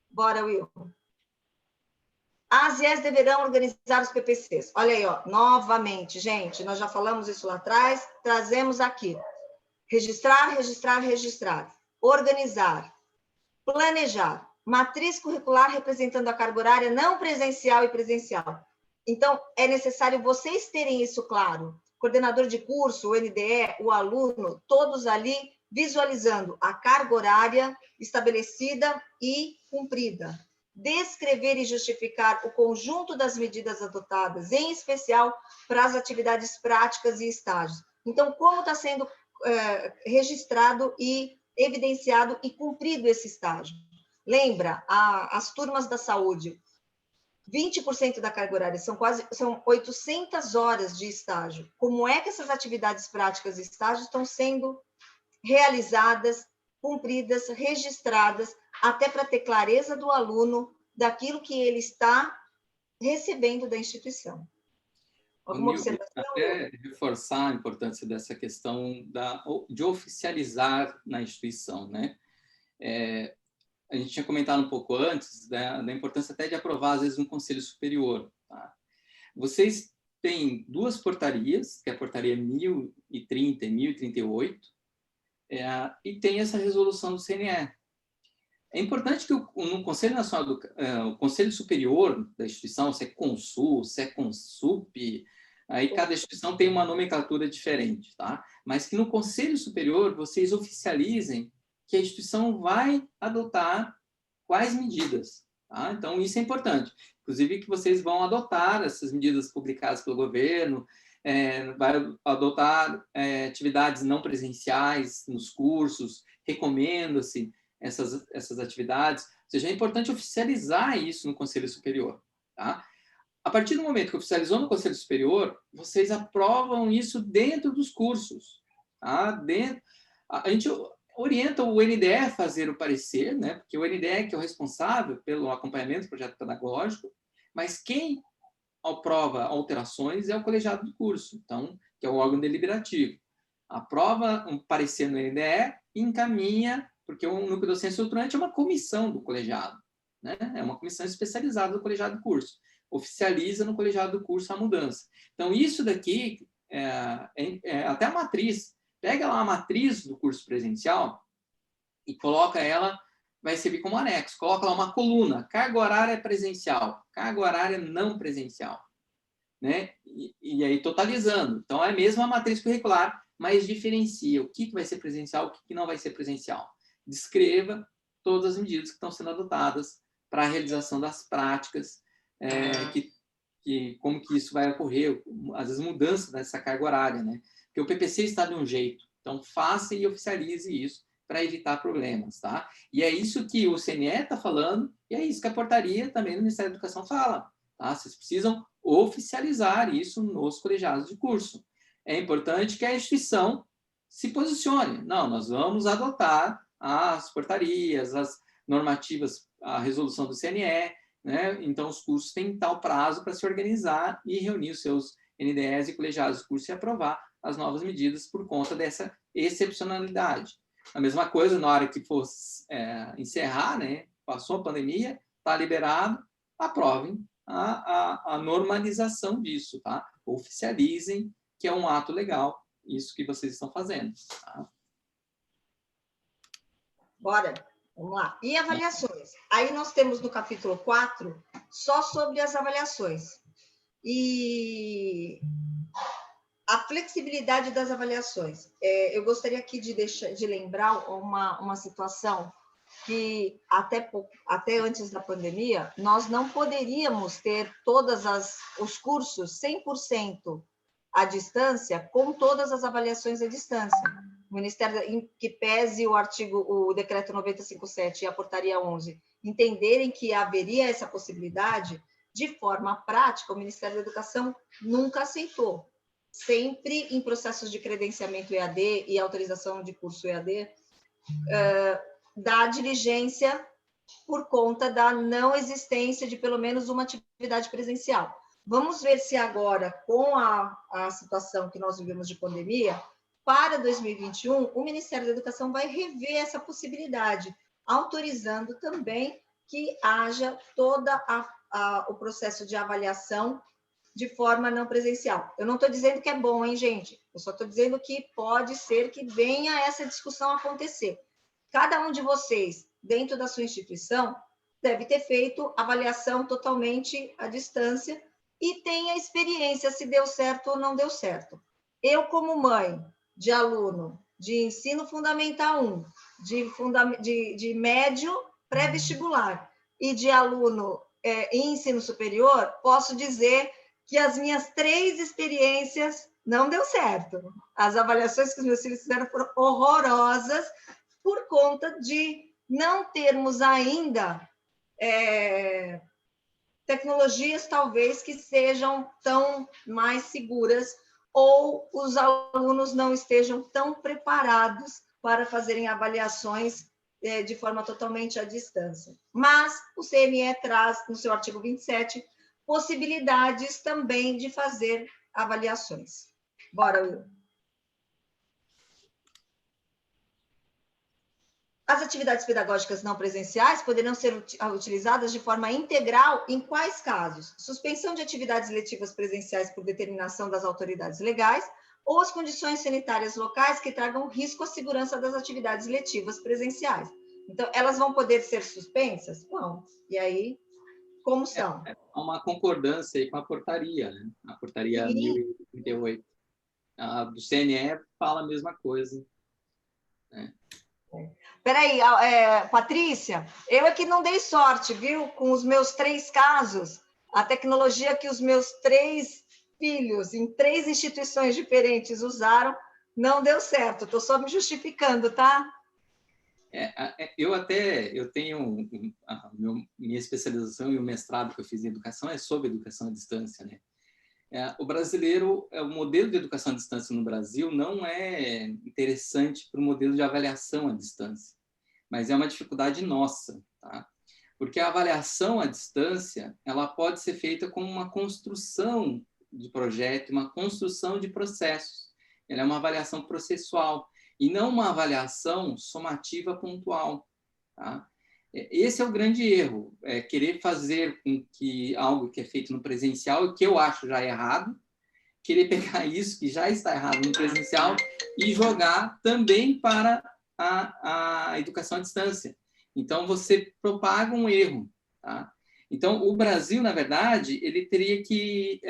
Bora, Will. As IES deverão organizar os PPCs. Olha aí, ó, novamente, gente, nós já falamos isso lá atrás, trazemos aqui. Registrar, registrar, registrar. Organizar. Planejar. Matriz curricular representando a carga horária não presencial e presencial. Então, é necessário vocês terem isso claro. Coordenador de curso, o NDE, o aluno, todos ali visualizando a carga horária estabelecida e cumprida. Descrever e justificar o conjunto das medidas adotadas, em especial para as atividades práticas e estágios. Então, como está sendo registrado e evidenciado e cumprido esse estágio? Lembra, as turmas da saúde, 20% da carga horária são 800 horas de estágio. Como é que essas atividades práticas e estágios estão sendo realizadas, cumpridas, registradas, até para ter clareza do aluno daquilo que ele está recebendo da instituição? Alguma observação? Até reforçar a importância dessa questão de oficializar na instituição, né? a gente tinha comentado um pouco antes da importância até de aprovar, às vezes, um conselho superior. Tá? Vocês têm duas portarias, que é a portaria 1030 e 1038, e tem essa resolução do CNE. É importante que no Conselho Nacional o Conselho Superior da instituição, se é Consul, se é Consup, aí cada instituição tem uma nomenclatura diferente, tá? Mas que no Conselho Superior vocês oficializem que a instituição vai adotar quais medidas, tá? Então, isso é importante. Inclusive, que vocês vão adotar essas medidas publicadas pelo governo, vai adotar atividades não presenciais nos cursos, recomenda-se essas atividades. Ou seja, é importante oficializar isso no Conselho Superior, tá? A partir do momento que oficializou no Conselho Superior, vocês aprovam isso dentro dos cursos, tá? A gente orienta o NDE a fazer o parecer, né? Porque o NDE que é o responsável pelo acompanhamento do projeto pedagógico, mas quem aprova alterações é o colegiado do curso, então, que é o órgão deliberativo. Aprova um parecer no NDE e encaminha, porque o núcleo docente estruturante é uma comissão do colegiado, né? É uma comissão especializada do colegiado do curso. Oficializa no colegiado do curso a mudança. Então, isso daqui até a matriz. Pega lá a matriz do curso presencial e coloca ela, vai servir como anexo. Coloca lá uma coluna, carga horária presencial, carga horária não presencial. Né? E aí totalizando. Então, é a mesma matriz curricular, mas diferencia o que vai ser presencial, o que não vai ser presencial. Descreva todas as medidas que estão sendo adotadas para a realização das práticas, como que isso vai ocorrer, às vezes mudança dessa carga horária, né? Porque o PPC está de um jeito, então faça e oficialize isso para evitar problemas, tá? E é isso que o CNE está falando, e é isso que a portaria também do Ministério da Educação fala, tá? Vocês precisam oficializar isso nos colegiados de curso. É importante que a instituição se posicione. Não, nós vamos adotar as portarias, as normativas, a resolução do CNE, né? Então, os cursos têm tal prazo para se organizar e reunir os seus NDEs e colegiados de curso e aprovar as novas medidas por conta dessa excepcionalidade. A mesma coisa, na hora que for encerrar, né? Passou a pandemia, está liberado, aprovem a normalização disso, tá? Oficializem que é um ato legal, isso que vocês estão fazendo. Tá? Bora, vamos lá. E avaliações? Aí nós temos no capítulo 4 só sobre as avaliações. E a flexibilidade das avaliações. Eu gostaria aqui de lembrar uma situação que até antes da pandemia, nós não poderíamos ter os cursos 100% à distância, com todas as avaliações à distância. O Ministério, em que pese o decreto 9057 e a portaria 11, entenderem que haveria essa possibilidade, de forma prática, o Ministério da Educação nunca aceitou. Sempre em processos de credenciamento EAD e autorização de curso EAD, da diligência por conta da não existência de pelo menos uma atividade presencial. Vamos ver se agora, com a situação que nós vivemos de pandemia, para 2021, o Ministério da Educação vai rever essa possibilidade, autorizando também que haja todo o processo de avaliação de forma não presencial. Eu não estou dizendo que é bom, hein, gente? Eu só estou dizendo que pode ser que venha essa discussão acontecer. Cada um de vocês, dentro da sua instituição, deve ter feito avaliação totalmente à distância e tenha experiência se deu certo ou não deu certo. Eu, como mãe de aluno de ensino fundamental 1, de médio pré-vestibular e de aluno em ensino superior, posso dizer que as minhas 3 experiências não deu certo. As avaliações que os meus filhos fizeram foram horrorosas por conta de não termos ainda tecnologias, talvez, que sejam tão mais seguras, ou os alunos não estejam tão preparados para fazerem avaliações de forma totalmente à distância. Mas o CNE traz, no seu artigo 27, possibilidades também de fazer avaliações. Bora, Will. As atividades pedagógicas não presenciais poderão ser utilizadas de forma integral em quais casos? Suspensão de atividades letivas presenciais por determinação das autoridades legais ou as condições sanitárias locais que tragam risco à segurança das atividades letivas presenciais. Então, elas vão poder ser suspensas? Vão. E aí, como são? Há uma concordância aí com a portaria, né? A portaria 1038. A do CNE fala a mesma coisa. Né? Peraí, Patrícia, eu é que não dei sorte, viu? Com os meus 3 casos, a tecnologia que os meus 3 filhos em 3 instituições diferentes usaram não deu certo. Estou só me justificando, tá? Eu tenho minha especialização e o mestrado que eu fiz em educação é sobre educação à distância, né? O brasileiro, o modelo de educação à distância no Brasil não é interessante para o modelo de avaliação à distância, mas é uma dificuldade nossa, tá? Porque a avaliação à distância, ela pode ser feita como uma construção de projeto, uma construção de processos. Ela é uma avaliação processual e não uma avaliação somativa pontual, tá? Esse é o grande erro, querer fazer com que algo que é feito no presencial, e que eu acho já errado, querer pegar isso que já está errado no presencial e jogar também para a educação à distância. Então, você propaga um erro. Tá? Então, o Brasil, na verdade, ele teria que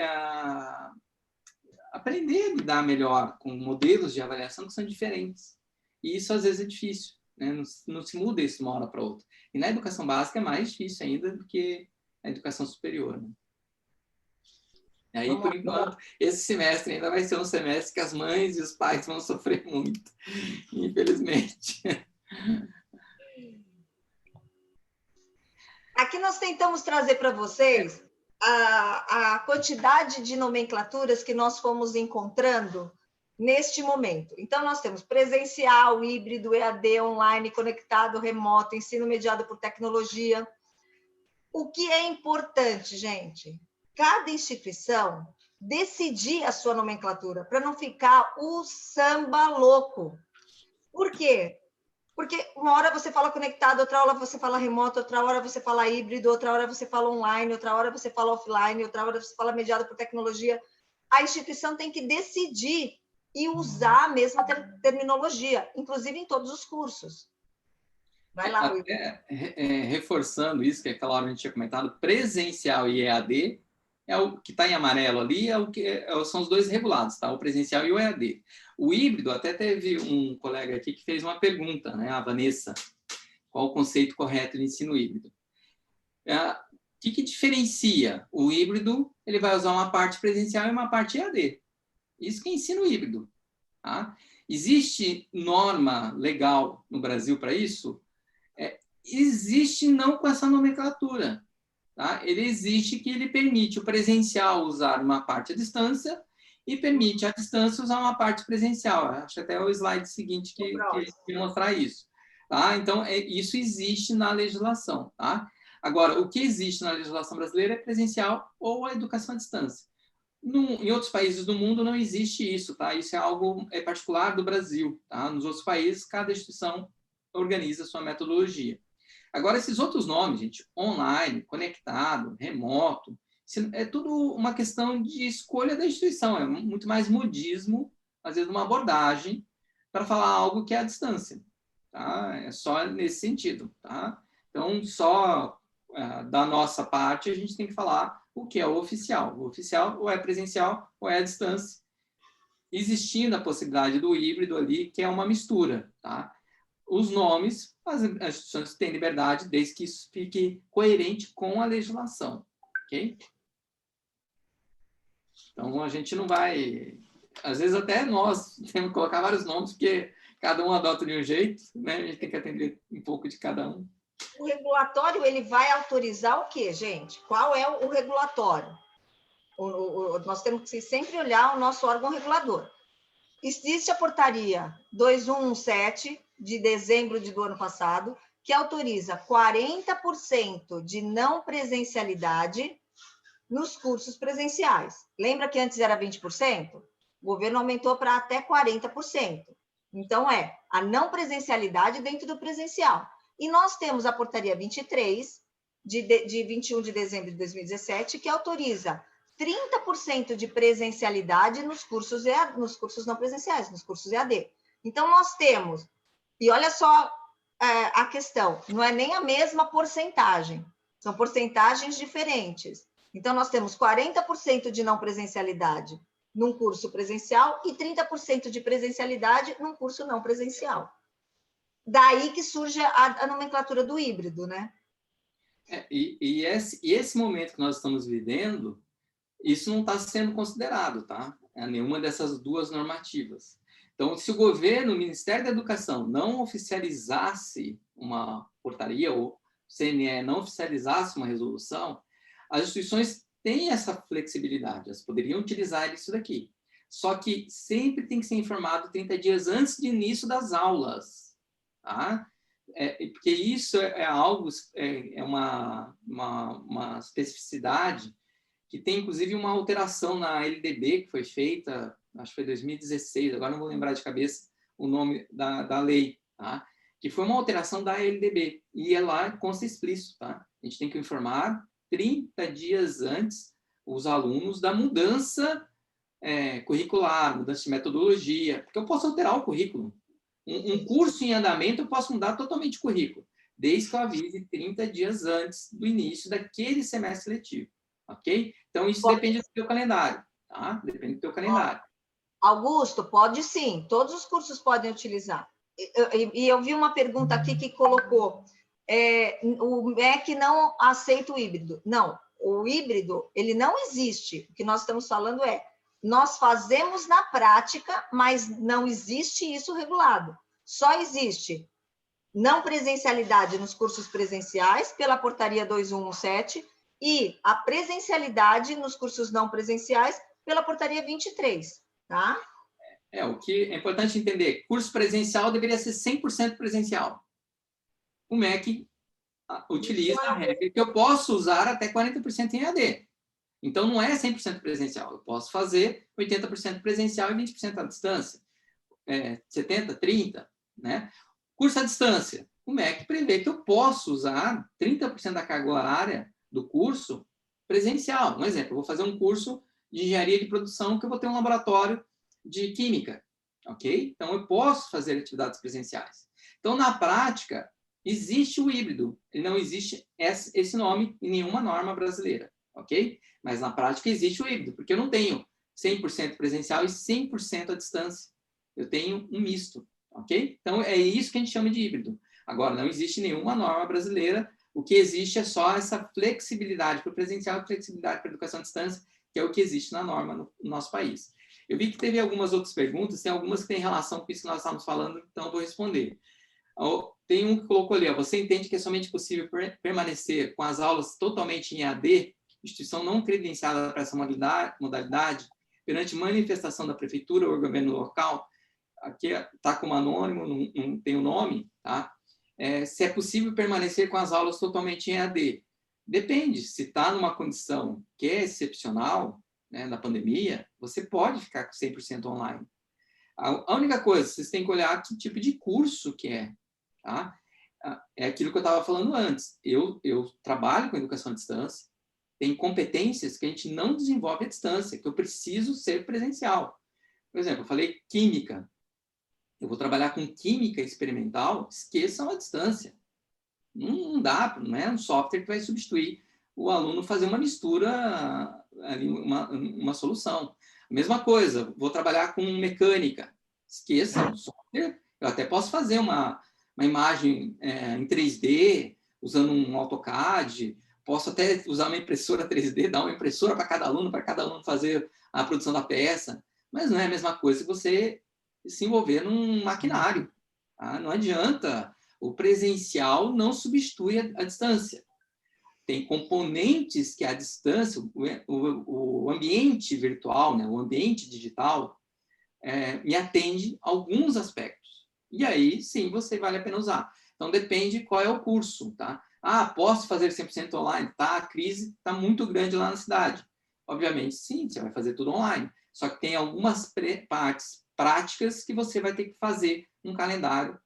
aprender a lidar melhor com modelos de avaliação que são diferentes. E isso, às vezes, é difícil. Né? Não se muda isso de uma hora para outra. E na educação básica é mais difícil ainda do que na educação superior. Né? E aí, por enquanto, esse semestre ainda vai ser um semestre que as mães e os pais vão sofrer muito, infelizmente. Aqui nós tentamos trazer para vocês a quantidade de nomenclaturas que nós fomos encontrando neste momento. Então, nós temos presencial, híbrido, EAD, online, conectado, remoto, ensino mediado por tecnologia. O que é importante, gente? Cada instituição decidir a sua nomenclatura, para não ficar o samba louco. Por quê? Porque uma hora você fala conectado, outra hora você fala remoto, outra hora você fala híbrido, outra hora você fala online, outra hora você fala offline, outra hora você fala mediado por tecnologia. A instituição tem que decidir e usar a mesma terminologia, inclusive em todos os cursos. Vai lá, Rui. Reforçando isso, que aquela hora a gente tinha comentado, presencial e EAD, é o que está em amarelo ali, são os dois regulados, tá? O presencial e o EAD. O híbrido, até teve um colega aqui que fez uma pergunta, né? A Vanessa, qual o conceito correto de ensino híbrido? O que diferencia? O híbrido, ele vai usar uma parte presencial e uma parte EAD. Isso que é ensino híbrido. Tá? Existe norma legal no Brasil para isso? Existe não com essa nomenclatura. Tá? Ele existe que ele permite o presencial usar uma parte à distância e permite a distância usar uma parte presencial. Acho até o slide seguinte que mostrar isso. Tá? Então, isso existe na legislação. Tá? Agora, o que existe na legislação brasileira é presencial ou a educação à distância. Em outros países do mundo não existe isso. Tá? Isso é algo particular do Brasil. Tá? Nos outros países, cada instituição organiza a sua metodologia. Agora, esses outros nomes, gente, online, conectado, remoto, é tudo uma questão de escolha da instituição, é muito mais modismo, às vezes uma abordagem, para falar algo que é à distância. Tá? É só nesse sentido. Tá? Então, só da nossa parte, a gente tem que falar o que é o oficial. O oficial ou é presencial ou é à distância, existindo a possibilidade do híbrido ali, que é uma mistura. Tá? Os nomes, as instituições têm liberdade, desde que isso fique coerente com a legislação. Ok? Então, a gente não vai... Às vezes, até nós temos que colocar vários nomes, porque cada um adota de um jeito, né? A gente tem que atender um pouco de cada um. O regulatório, ele vai autorizar o quê, gente? Qual é o regulatório? Nós temos que sempre olhar o nosso órgão regulador. Existe a portaria 2117, de dezembro do ano passado, que autoriza 40% de não presencialidade nos cursos presenciais. Lembra que antes era 20%? O governo aumentou para até 40%. Então, é a não presencialidade dentro do presencial. E nós temos a portaria 23, de 21 de dezembro de 2017, que autoriza 30% de presencialidade nos cursos não presenciais, nos cursos EAD. Então, nós temos, e olha só a questão, não é nem a mesma porcentagem, são porcentagens diferentes. Então, nós temos 40% de não presencialidade num curso presencial e 30% de presencialidade num curso não presencial. Daí que surge a nomenclatura do híbrido, né? Esse momento que nós estamos vivendo, isso não está sendo considerado, tá? Nenhuma dessas duas normativas. Então, se o governo, o Ministério da Educação, não oficializasse uma portaria, ou o CNE não oficializasse uma resolução, as instituições têm essa flexibilidade, elas poderiam utilizar isso daqui. Só que sempre tem que ser informado 30 dias antes do início das aulas, tá? Porque isso é algo, é uma especificidade que tem, inclusive, uma alteração na LDB que foi feita, acho que foi 2016, agora não vou lembrar de cabeça o nome da lei, tá? Que foi uma alteração da LDB, e lá consta explícito, tá? A gente tem que informar 30 dias antes os alunos da mudança curricular, mudança de metodologia, porque eu posso alterar o currículo. Um curso em andamento, eu posso mudar totalmente o currículo, desde que eu avise 30 dias antes do início daquele semestre letivo, ok? Então, isso depende do teu calendário, tá? Depende do teu calendário. Augusto, pode sim, todos os cursos podem utilizar. E eu vi uma pergunta aqui que colocou, o MEC não aceita o híbrido. Não, o híbrido, ele não existe. O que nós estamos falando nós fazemos na prática, mas não existe isso regulado. Só existe não presencialidade nos cursos presenciais, pela portaria 2117, e a presencialidade nos cursos não presenciais, pela portaria 23, tá? O que é importante entender, curso presencial deveria ser 100% presencial. O MEC utiliza a regra que eu posso usar até 40% em EAD. Então, não é 100% presencial. Eu posso fazer 80% presencial e 20% à distância. 70%, 30%, né? Curso à distância. O MEC prevê que eu posso usar 30% da carga horária do curso presencial. Um exemplo, eu vou fazer um curso de engenharia de produção que eu vou ter um laboratório de química, ok? Então, eu posso fazer atividades presenciais. Então, na prática, existe o híbrido. Ele não existe esse nome em nenhuma norma brasileira, ok? Mas, na prática, existe o híbrido, porque eu não tenho 100% presencial e 100% à distância. Eu tenho um misto, ok? Então, é isso que a gente chama de híbrido. Agora, não existe nenhuma norma brasileira. O que existe é só essa flexibilidade para o presencial e flexibilidade para a educação à distância, que é o que existe na norma no nosso país. Eu vi que teve algumas outras perguntas, tem algumas que têm relação com isso que nós estamos falando, então eu vou responder. Tem um que colocou ali, você entende que é somente possível permanecer com as aulas totalmente em EAD, instituição não credenciada para essa modalidade, perante manifestação da prefeitura ou governo local? Aqui está como anônimo, não tem o nome, tá? Se é possível permanecer com as aulas totalmente em EAD. Depende, se está numa condição que é excepcional, né, na pandemia, você pode ficar com 100% online. A única coisa, vocês têm que olhar que tipo de curso que é, tá? É aquilo que eu estava falando antes. Eu trabalho com educação à distância, tem competências que a gente não desenvolve à distância, que eu preciso ser presencial. Por exemplo, eu falei química. Eu vou trabalhar com química experimental, esqueçam a distância. Não dá, não é um software que vai substituir o aluno fazer uma mistura, ali, uma solução. A mesma coisa, vou trabalhar com mecânica. Esqueça o software. Eu até posso fazer uma imagem em 3D, usando um AutoCAD. Posso até usar uma impressora 3D, dar uma impressora para cada aluno fazer a produção da peça. Mas não é a mesma coisa que você se envolver num maquinário. Tá? Não adianta. O presencial não substitui a distância. Tem componentes que a distância, o ambiente virtual, né, o ambiente digital, me atende a alguns aspectos. E aí, sim, vale a pena usar. Então, depende qual é o curso. Tá? Posso fazer 100% online? Tá, a crise está muito grande lá na cidade. Obviamente, sim, você vai fazer tudo online. Só que tem algumas partes práticas que você vai ter que fazer um calendário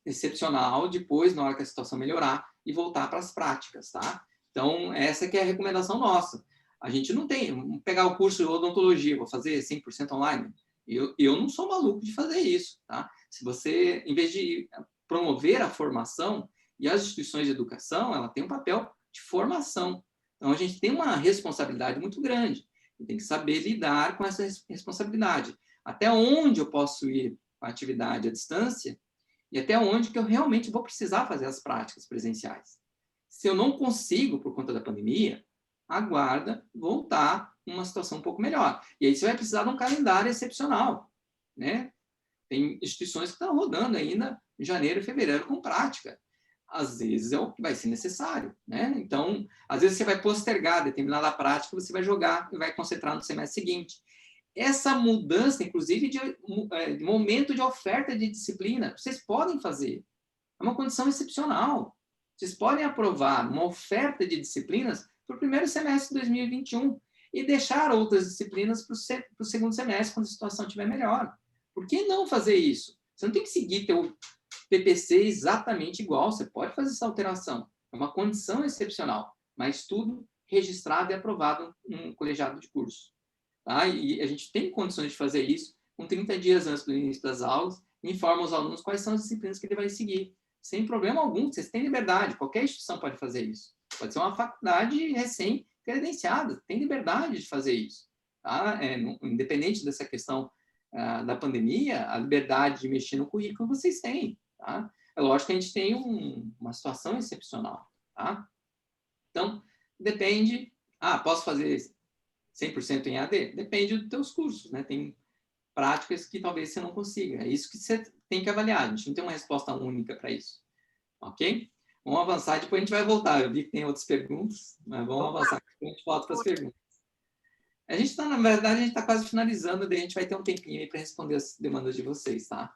excepcional depois, na hora que a situação melhorar, e voltar para as práticas, tá? Então, essa que é a recomendação nossa. A gente não tem... Vamos pegar o curso de odontologia, vou fazer 100% online. Eu não sou maluco de fazer isso, tá? Se você, em vez de promover a formação, e as instituições de educação, ela tem um papel de formação. Então, a gente tem uma responsabilidade muito grande. E tem que saber lidar com essa responsabilidade. Até onde eu posso ir com a atividade à distância e até onde que eu realmente vou precisar fazer as práticas presenciais. Se eu não consigo, por conta da pandemia, aguarda voltar uma situação um pouco melhor. E aí você vai precisar de um calendário excepcional, né? Tem instituições que estão rodando ainda em janeiro e fevereiro com prática. Às vezes é o que vai ser necessário, né? Então, às vezes você vai postergar determinada prática, você vai jogar e vai concentrar no semestre seguinte. Essa mudança, inclusive, de momento de oferta de disciplina, vocês podem fazer. É uma condição excepcional. Vocês podem aprovar uma oferta de disciplinas para o primeiro semestre de 2021 e deixar outras disciplinas para o segundo semestre, quando a situação estiver melhor. Por que não fazer isso? Você não tem que seguir teu PPC exatamente igual, você pode fazer essa alteração. É uma condição excepcional, mas tudo registrado e aprovado num colegiado de curso. Tá? E a gente tem condições de fazer isso com 30 dias antes do início das aulas, informa os alunos quais são as disciplinas que ele vai seguir. Sem problema algum, vocês têm liberdade, qualquer instituição pode fazer isso. Pode ser uma faculdade recém-credenciada, tem liberdade de fazer isso. Tá? Independente dessa questão da pandemia, a liberdade de mexer no currículo vocês têm. Tá? É lógico que a gente tem uma situação excepcional. Tá? Então, depende... posso fazer 100% em AD? Depende dos teus cursos, né? Tem práticas que talvez você não consiga. É isso que você tem que avaliar. A gente não tem uma resposta única para isso. Ok? Vamos avançar, depois a gente vai voltar. Eu vi que tem outras perguntas, mas vamos avançar, a gente volta para as perguntas. A gente está, na verdade, a gente está quase finalizando, daí a gente vai ter um tempinho aí para responder as demandas de vocês, tá?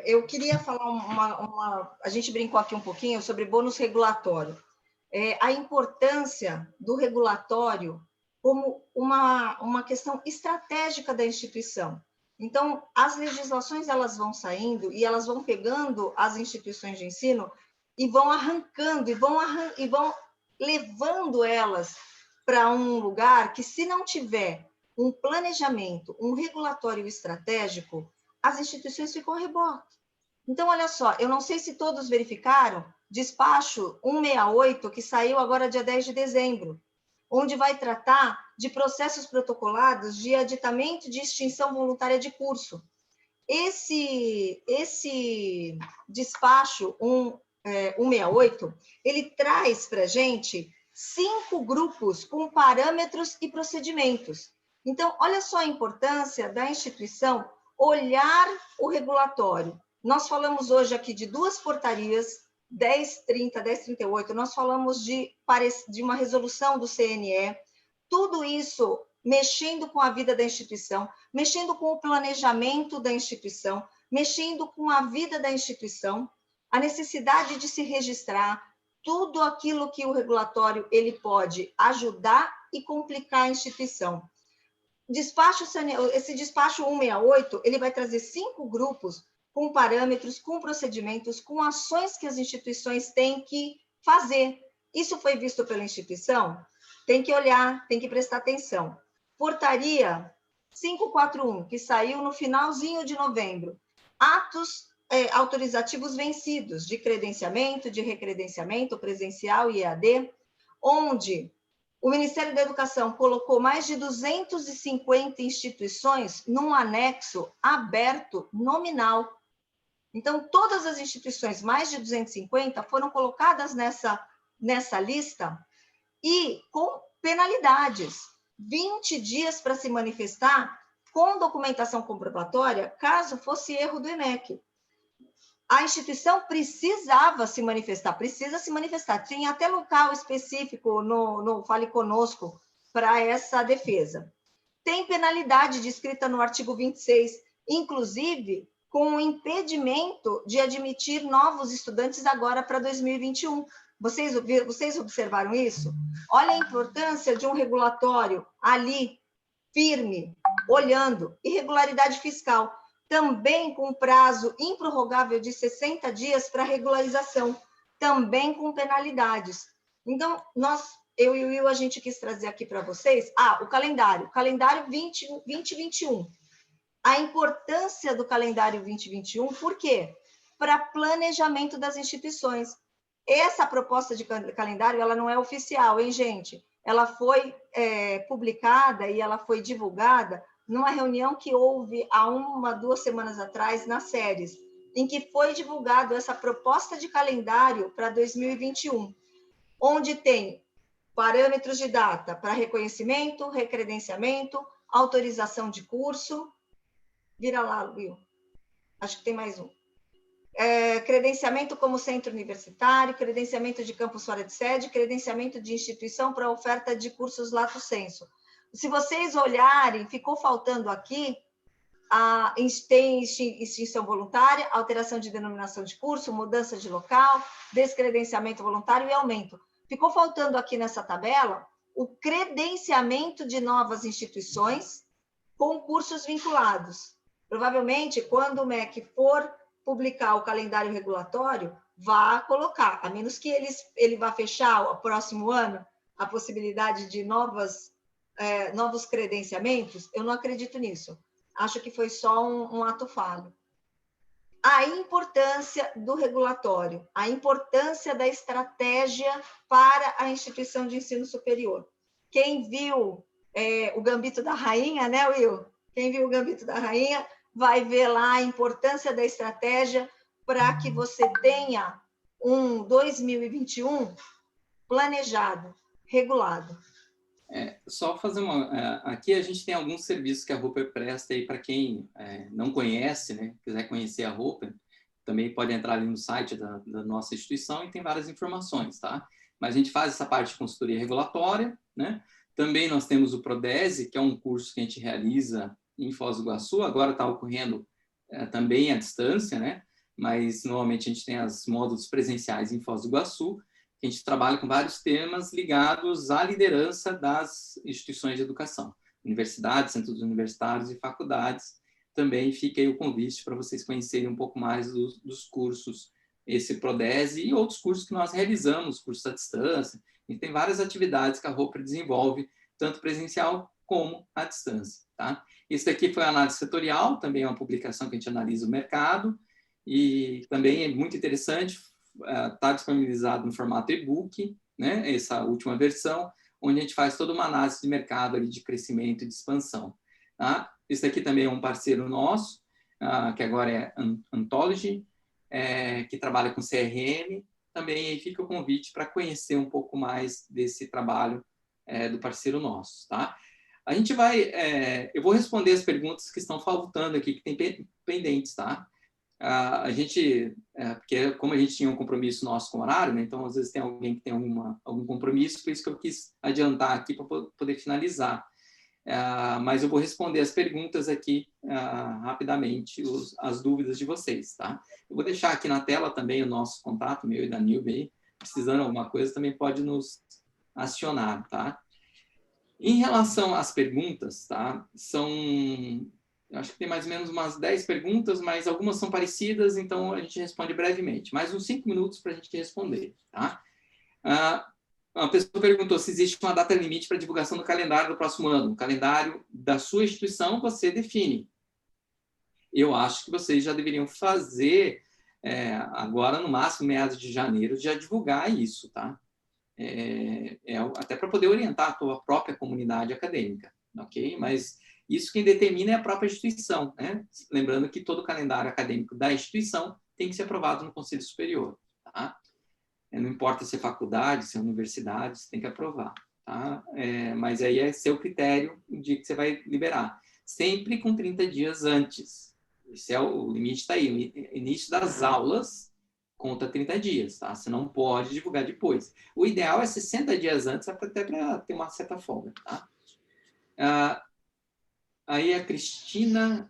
Eu queria falar a gente brincou aqui um pouquinho sobre bônus regulatório. A importância do regulatório como uma questão estratégica da instituição. Então, as legislações elas vão saindo e elas vão pegando as instituições de ensino e vão arrancando e vão levando elas para um lugar que, se não tiver um planejamento, um regulatório estratégico, as instituições ficam a reboque. Então, olha só, eu não sei se todos verificaram, despacho 168, que saiu agora dia 10 de dezembro, onde vai tratar de processos protocolados de aditamento de extinção voluntária de curso. Esse despacho 168, ele traz para a gente 5 grupos com parâmetros e procedimentos. Então, olha só a importância da instituição olhar o regulatório. Nós falamos hoje aqui de 2 portarias, 1030, 1038, nós falamos de uma resolução do CNE, tudo isso mexendo com a vida da instituição, mexendo com o planejamento da instituição, mexendo com a vida da instituição, a necessidade de se registrar, tudo aquilo que o regulatório ele pode ajudar e complicar a instituição. Esse despacho 168, ele vai trazer 5 grupos com parâmetros, com procedimentos, com ações que as instituições têm que fazer. Isso foi visto pela instituição? Tem que olhar, tem que prestar atenção. Portaria 541, que saiu no finalzinho de novembro. Atos autorizativos vencidos de credenciamento, de recredenciamento presencial e EAD, onde o Ministério da Educação colocou mais de 250 instituições num anexo aberto nominal. Então, todas as instituições, mais de 250, foram colocadas nessa lista e com penalidades. 20 dias para se manifestar com documentação comprobatória, caso fosse erro do EMEC. A instituição precisava se manifestar, precisa se manifestar. Tinha até local específico no Fale Conosco para essa defesa. Tem penalidade descrita no artigo 26, inclusive com o impedimento de admitir novos estudantes agora para 2021. Vocês observaram isso? Olha a importância de um regulatório ali firme, olhando. Irregularidade fiscal, também com prazo improrrogável de 60 dias para regularização, também com penalidades. Então, eu e o Will, a gente quis trazer aqui para vocês, o calendário 2021. A importância do calendário 2021, por quê? Para planejamento das instituições. Essa proposta de calendário, ela não é oficial, hein, gente? Ela foi publicada e ela foi divulgada numa reunião que houve há 2 semanas atrás na SERES, em que foi divulgado essa proposta de calendário para 2021, onde tem parâmetros de data para reconhecimento, recredenciamento, autorização de curso. Vira lá, Will. Acho que tem mais um. Credenciamento como centro universitário, credenciamento de campus fora de sede, credenciamento de instituição para oferta de cursos lato sensu. Se vocês olharem, ficou faltando aqui, tem extinção voluntária, alteração de denominação de curso, mudança de local, descredenciamento voluntário e aumento. Ficou faltando aqui nessa tabela o credenciamento de novas instituições com cursos vinculados. Provavelmente, quando o MEC for publicar o calendário regulatório, vá colocar, a menos que ele vá fechar o próximo ano a possibilidade de novos credenciamentos, eu não acredito nisso. Acho que foi só um ato falho. A importância do regulatório, a importância da estratégia para a instituição de ensino superior. Quem viu o Gambito da Rainha, né, Will? Quem viu o Gambito da Rainha vai ver lá a importância da estratégia para que você tenha um 2021 planejado, regulado. Só fazer aqui a gente tem alguns serviços que a Roper presta aí para quem não conhece, né, quiser conhecer a Roper, também pode entrar ali no site da nossa instituição e tem várias informações, tá? Mas a gente faz essa parte de consultoria regulatória, né? Também nós temos o Prodese, que é um curso que a gente realiza em Foz do Iguaçu, agora está ocorrendo também à distância, né? Mas normalmente a gente tem os módulos presenciais em Foz do Iguaçu. A gente trabalha com vários temas ligados à liderança das instituições de educação, universidades, centros universitários e faculdades. Também fica aí o convite para vocês conhecerem um pouco mais dos cursos, esse Prodese e outros cursos que nós realizamos, cursos à distância. E tem várias atividades que a Roper desenvolve, tanto presencial como à distância, tá? Isso daqui foi a análise setorial, também é uma publicação que a gente analisa o mercado, e também é muito interessante, está disponibilizado no formato e-book, né, essa última versão, onde a gente faz toda uma análise de mercado ali, de crescimento e de expansão. Tá? Isso aqui também é um parceiro nosso, que agora é Anthology, que trabalha com CRM. Também aí fica o convite para conhecer um pouco mais desse trabalho do parceiro nosso. Tá? A gente vai... eu vou responder as perguntas que estão faltando aqui, que tem pendentes, tá? A gente, porque como a gente tinha um compromisso nosso com o horário, né, então às vezes tem alguém que tem algum compromisso, por isso que eu quis adiantar aqui para poder finalizar. Mas eu vou responder as perguntas aqui rapidamente, as dúvidas de vocês, tá? Eu vou deixar aqui na tela também o nosso contato, meu e da Nilbe, precisando de alguma coisa também pode nos acionar, tá? Em relação às perguntas, tá? Eu acho que tem mais ou menos umas 10 perguntas, mas algumas são parecidas, então a gente responde brevemente. Mais uns 5 minutos para a gente responder. Tá? Uma pessoa perguntou se existe uma data limite para divulgação do calendário do próximo ano. O calendário da sua instituição você define. Eu acho que vocês já deveriam fazer, agora no máximo meados de janeiro, já divulgar isso. Tá? Até para poder orientar a tua própria comunidade acadêmica. Ok? Mas... isso quem determina é a própria instituição, né? Lembrando que todo o calendário acadêmico da instituição tem que ser aprovado no Conselho Superior, tá? Não importa se é faculdade, se é universidade, você tem que aprovar, tá? Mas aí é seu critério o dia que você vai liberar. Sempre com 30 dias antes. Esse é o limite, está aí. O início das aulas conta 30 dias, tá? Você não pode divulgar depois. O ideal é 60 dias antes, até para ter uma certa folga, tá? Aí a Cristina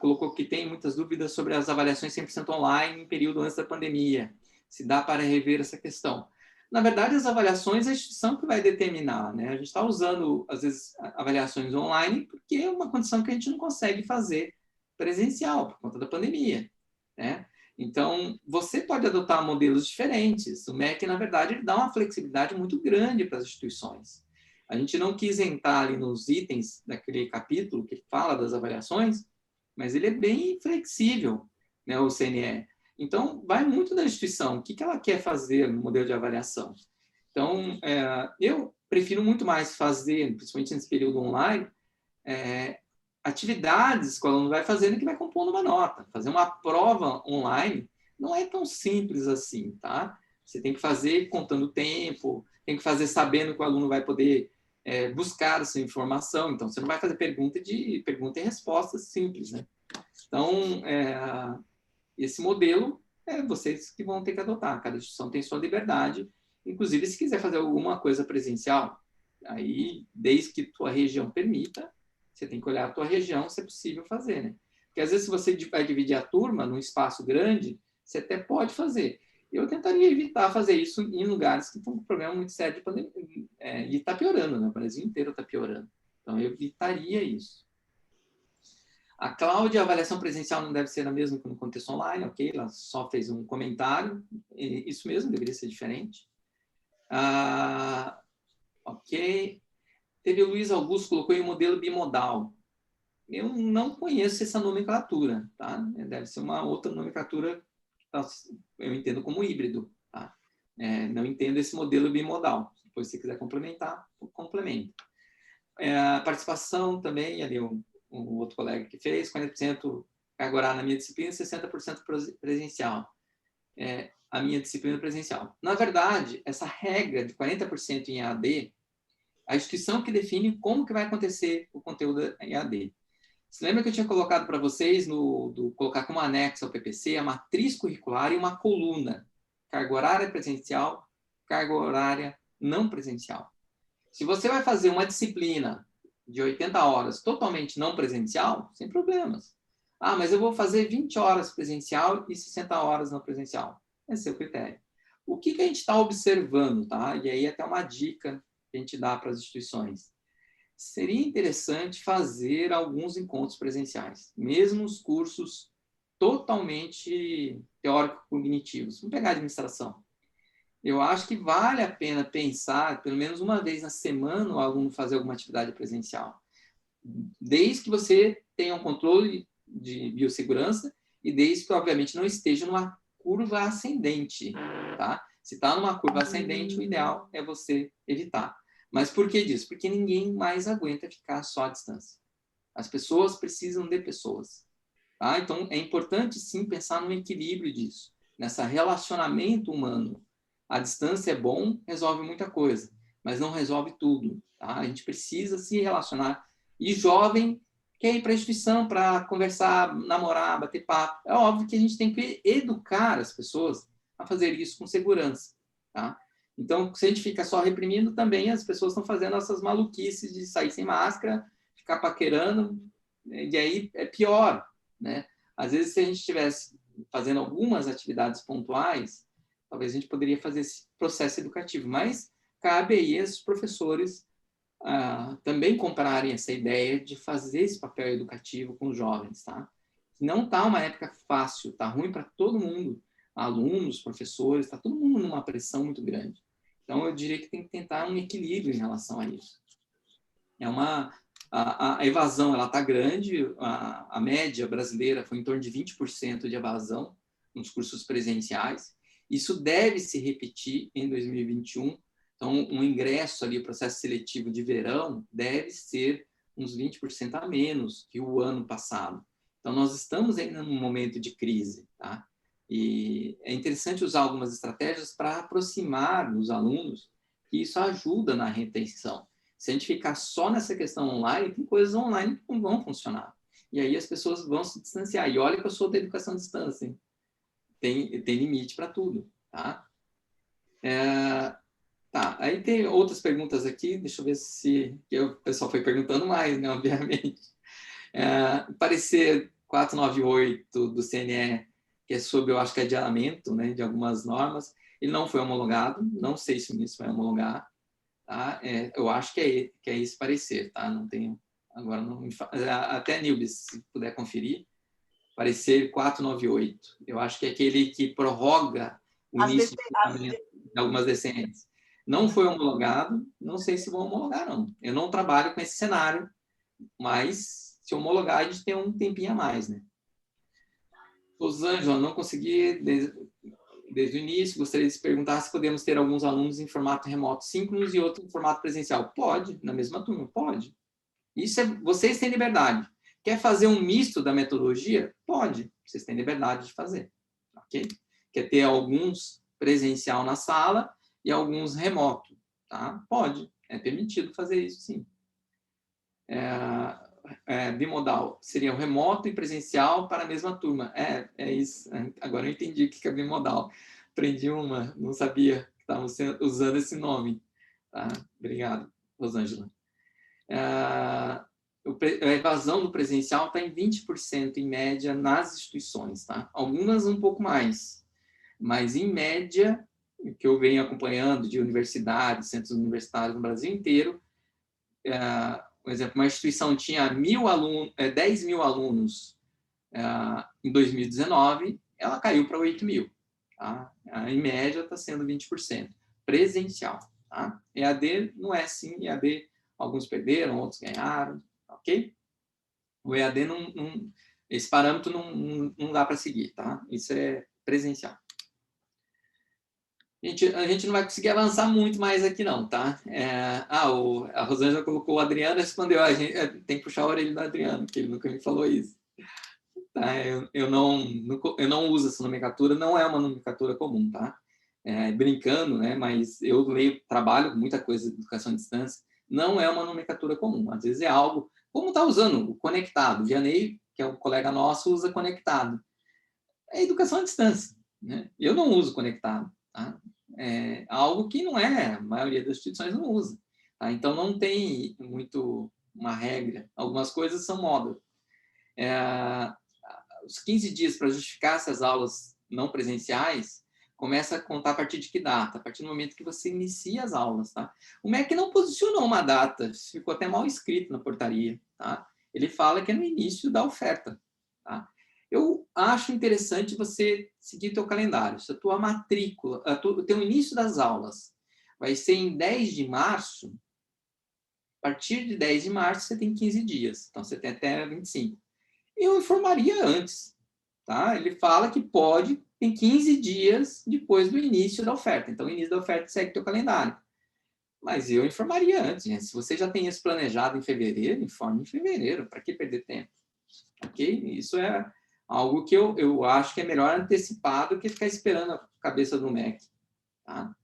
colocou que tem muitas dúvidas sobre as avaliações 100% online em período antes da pandemia. Se dá para rever essa questão. Na verdade, as avaliações é a instituição que vai determinar, né? A gente está usando, às vezes, avaliações online porque é uma condição que a gente não consegue fazer presencial por conta da pandemia, né? Então, você pode adotar modelos diferentes. O MEC, na verdade, ele dá uma flexibilidade muito grande para as instituições. A gente não quis entrar ali nos itens daquele capítulo que fala das avaliações, mas ele é bem flexível, né, o CNE. Então, vai muito da instituição. O que ela quer fazer no modelo de avaliação? Então, eu prefiro muito mais fazer, principalmente nesse período online, atividades que o aluno vai fazendo que vai compondo uma nota. Fazer uma prova online não é tão simples assim, tá? Você tem que fazer contando o tempo, tem que fazer sabendo que o aluno vai poder buscar essa informação. Então, você não vai fazer pergunta e resposta simples, né? Então, esse modelo vocês que vão ter que adotar. Cada instituição tem sua liberdade. Inclusive, se quiser fazer alguma coisa presencial, aí, desde que tua região permita, você tem que olhar a tua região se é possível fazer, né? Porque, às vezes, se você vai dividir a turma num espaço grande, você até pode fazer. Eu tentaria evitar fazer isso em lugares que estão com problema muito sério de pandemia. E está piorando, né? O Brasil inteiro está piorando. Então, eu evitaria isso. A Cláudia, a avaliação presencial não deve ser a mesma que no contexto online, ok? Ela só fez um comentário. Isso mesmo, deveria ser diferente. Ok. Teve o Luiz Augusto, colocou aí o modelo bimodal. Eu não conheço essa nomenclatura, tá? Deve ser uma outra nomenclatura que eu entendo como híbrido, tá? Não entendo esse modelo bimodal. Depois, se quiser complementar, complementa. A participação também, ali um outro colega que fez, 40% carga horária na minha disciplina, 60% presencial. A minha disciplina presencial. Na verdade, essa regra de 40% em EAD, a instituição que define como que vai acontecer o conteúdo em EAD. Você lembra que eu tinha colocado para vocês, colocar como anexo ao PPC, a matriz curricular e uma coluna, carga horária presencial, carga horária não presencial. Se você vai fazer uma disciplina de 80 horas totalmente não presencial, sem problemas. Mas eu vou fazer 20 horas presencial e 60 horas não presencial. Esse é o critério. O que a gente está observando, tá? E aí até uma dica que a gente dá para as instituições. Seria interessante fazer alguns encontros presenciais, mesmo os cursos totalmente teórico-cognitivos. Vamos pegar a administração. Eu acho que vale a pena pensar, pelo menos uma vez na semana, o aluno fazer alguma atividade presencial. Desde que você tenha um controle de biossegurança e desde que, obviamente, não esteja numa curva ascendente, tá? Se está numa curva ascendente, o ideal é você evitar. Mas por que disso? Porque ninguém mais aguenta ficar só à distância. As pessoas precisam de pessoas. Tá? Então, é importante, sim, pensar no equilíbrio disso, nesse relacionamento humano. A distância é bom, resolve muita coisa, mas não resolve tudo. Tá? A gente precisa se relacionar. E jovem quer ir para a instituição para conversar, namorar, bater papo. É óbvio que a gente tem que educar as pessoas a fazer isso com segurança. Tá? Então, se a gente fica só reprimindo, também as pessoas estão fazendo essas maluquices de sair sem máscara, ficar paquerando, e aí é pior, né? Às vezes, se a gente estivesse fazendo algumas atividades pontuais, talvez a gente poderia fazer esse processo educativo, mas cabe aí aos professores também comprarem essa ideia de fazer esse papel educativo com os jovens, tá? Não está uma época fácil, está ruim para todo mundo, alunos, professores, está todo mundo numa pressão muito grande. Então, eu diria que tem que tentar um equilíbrio em relação a isso. A evasão ela está grande, a média brasileira foi em torno de 20% de evasão nos cursos presenciais. Isso deve se repetir em 2021. Então, um ingresso ali, o processo seletivo de verão, deve ser uns 20% a menos que o ano passado. Então, nós estamos ainda num momento de crise, tá? E é interessante usar algumas estratégias para aproximar os alunos, e isso ajuda na retenção. Se a gente ficar só nessa questão online, tem coisas online que não vão funcionar. E aí as pessoas vão se distanciar. E olha que eu sou da educação à distância, hein? Tem limite para tudo, tá? Tá, aí tem outras perguntas aqui, deixa eu ver se o pessoal foi perguntando mais, né, obviamente. Parecer 498 do CNE, que é sobre, eu acho que adiamento, né, de algumas normas, Ele não foi homologado, não sei se o ministro vai homologar, tá? Eu acho que é esse parecer, tá? Não tenho, agora não me até Nilbis, se puder conferir, parecer 498. Eu acho que é aquele que prorroga o início do julgamento de algumas decências. Não foi homologado, não sei se vão homologar, não. Eu não trabalho com esse cenário, mas se homologar, a gente tem um tempinho a mais, né? Rosângela, não consegui desde o início, gostaria de perguntar se podemos ter alguns alunos em formato remoto síncronos e outros em formato presencial. Pode, na mesma turma, pode. Isso vocês têm liberdade. Quer fazer um misto da metodologia? Pode, vocês têm liberdade de fazer. Ok? Quer ter alguns presencial na sala e alguns remoto, tá? Pode, é permitido fazer isso, sim. Bimodal seria o remoto e presencial para a mesma turma. É isso. Agora eu entendi o que é bimodal. Aprendi uma, não sabia que estavam usando esse nome. Tá? Obrigado, Rosângela. A evasão do presencial está em 20% em média nas instituições. Tá? Algumas um pouco mais, mas em média, o que eu venho acompanhando de universidades, centros universitários no Brasil inteiro, por exemplo, uma instituição tinha 10 mil alunos em 2019, ela caiu para 8 mil. Tá? Em média, está sendo 20%. Presencial. Tá? EAD não é assim. EAD, alguns perderam, outros ganharam. Ok? O EAD, esse parâmetro não dá para seguir. Tá? Isso é presencial. A gente não vai conseguir avançar muito mais aqui, não, tá? A Rosângela colocou o Adriano e respondeu, a gente tem que puxar a orelha do Adriano, porque ele nunca me falou isso. Tá? Eu não uso essa nomenclatura, não é uma nomenclatura comum, tá? Brincando, né? Mas eu trabalho com muita coisa de educação à distância, não é uma nomenclatura comum. Às vezes é algo, como está usando o conectado. Vianney, que é um colega nosso, usa conectado. É educação à distância, né? Eu não uso conectado, tá? É algo que não é, a maioria das instituições não usa. Tá? Então, não tem muito uma regra. Algumas coisas são moda. Os 15 dias para justificar essas aulas não presenciais começa a contar a partir de que data? A partir do momento que você inicia as aulas. Tá? O MEC não posicionou uma data, ficou até mal escrito na portaria. Tá? Ele fala que é no início da oferta. Tá? Eu acho interessante você seguir o teu calendário. Se a tua matrícula, o teu início das aulas vai ser em 10 de março, a partir de 10 de março você tem 15 dias. Então, você tem até 25. Eu informaria antes. Tá? Ele fala que tem 15 dias depois do início da oferta. Então, o início da oferta segue o teu calendário. Mas eu informaria antes. Gente. Se você já tem isso planejado em fevereiro, informe em fevereiro. Para que perder tempo? Ok? Isso é algo que eu acho que é melhor antecipar do que ficar esperando a cabeça do MEC. Tá?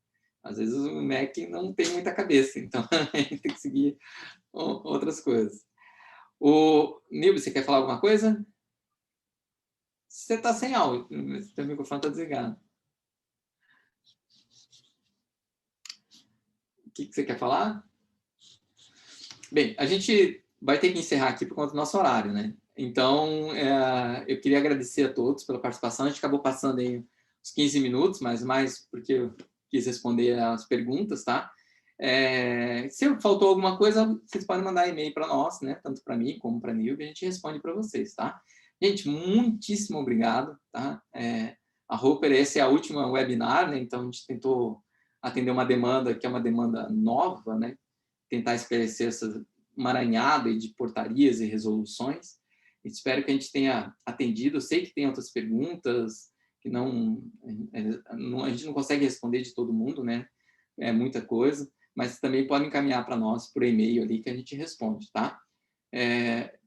Às vezes o MEC não tem muita cabeça, então a gente tem que seguir outras coisas. O Nilber, você quer falar alguma coisa? Você está sem áudio, seu microfone está desligado. O que você quer falar? Bem, a gente vai ter que encerrar aqui por conta do nosso horário, né? Então, eu queria agradecer a todos pela participação. A gente acabou passando aí uns 15 minutos, mas mais porque eu quis responder as perguntas, tá? Se faltou alguma coisa, vocês podem mandar e-mail para nós, né? Tanto para mim como para a Nilvia, a gente responde para vocês, tá? Gente, muitíssimo obrigado, tá? A Roper, essa é a última webinar, né? Então, a gente tentou atender uma demanda que é uma demanda nova, né? Tentar esclarecer essa emaranhada de portarias e resoluções. Espero que a gente tenha atendido. Eu sei que tem outras perguntas que a gente não consegue responder de todo mundo, né? É muita coisa, mas também podem encaminhar para nós por e-mail ali que a gente responde, tá?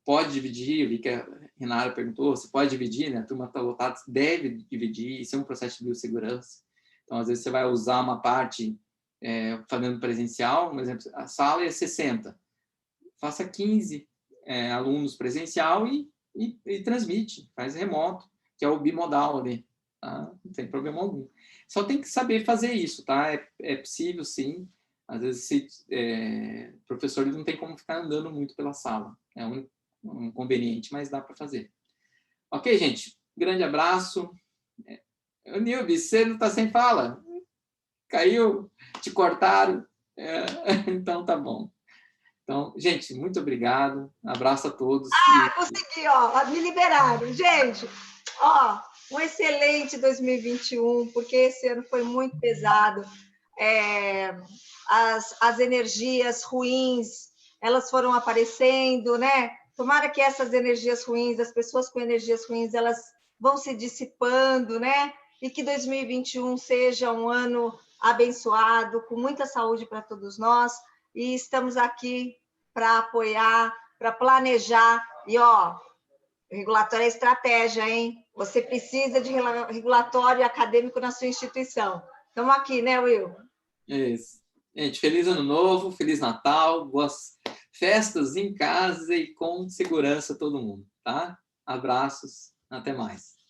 Pode dividir, eu vi que a Renata perguntou, você pode dividir, né? A turma está lotada, deve dividir, isso é um processo de biossegurança. Então, às vezes, você vai usar uma parte fazendo presencial, por exemplo, a sala é 60. Faça 15 alunos presencial e transmite, faz remoto, que é o bimodal ali. Tá? Não tem problema algum. Só tem que saber fazer isso, tá? É possível, sim. Às vezes, o professor ele não tem como ficar andando muito pela sala. É um inconveniente, mas dá para fazer. Ok, gente? Grande abraço. Nilbe, você não está sem fala? Caiu? Te cortaram? Então, tá bom. Então, gente, muito obrigado. Abraço a todos. Consegui, ó, me liberaram. Gente, ó, um excelente 2021, porque esse ano foi muito pesado. As energias ruins, elas foram aparecendo, né? Tomara que essas energias ruins, as pessoas com energias ruins, elas vão se dissipando, né? E que 2021 seja um ano abençoado, com muita saúde para todos nós. E estamos aqui para apoiar, para planejar. E, ó, regulatório é estratégia, hein? Você precisa de regulatório acadêmico na sua instituição. Estamos aqui, né, Will? Isso. Gente, feliz ano novo, feliz Natal, boas festas em casa e com segurança todo mundo, tá? Abraços, até mais.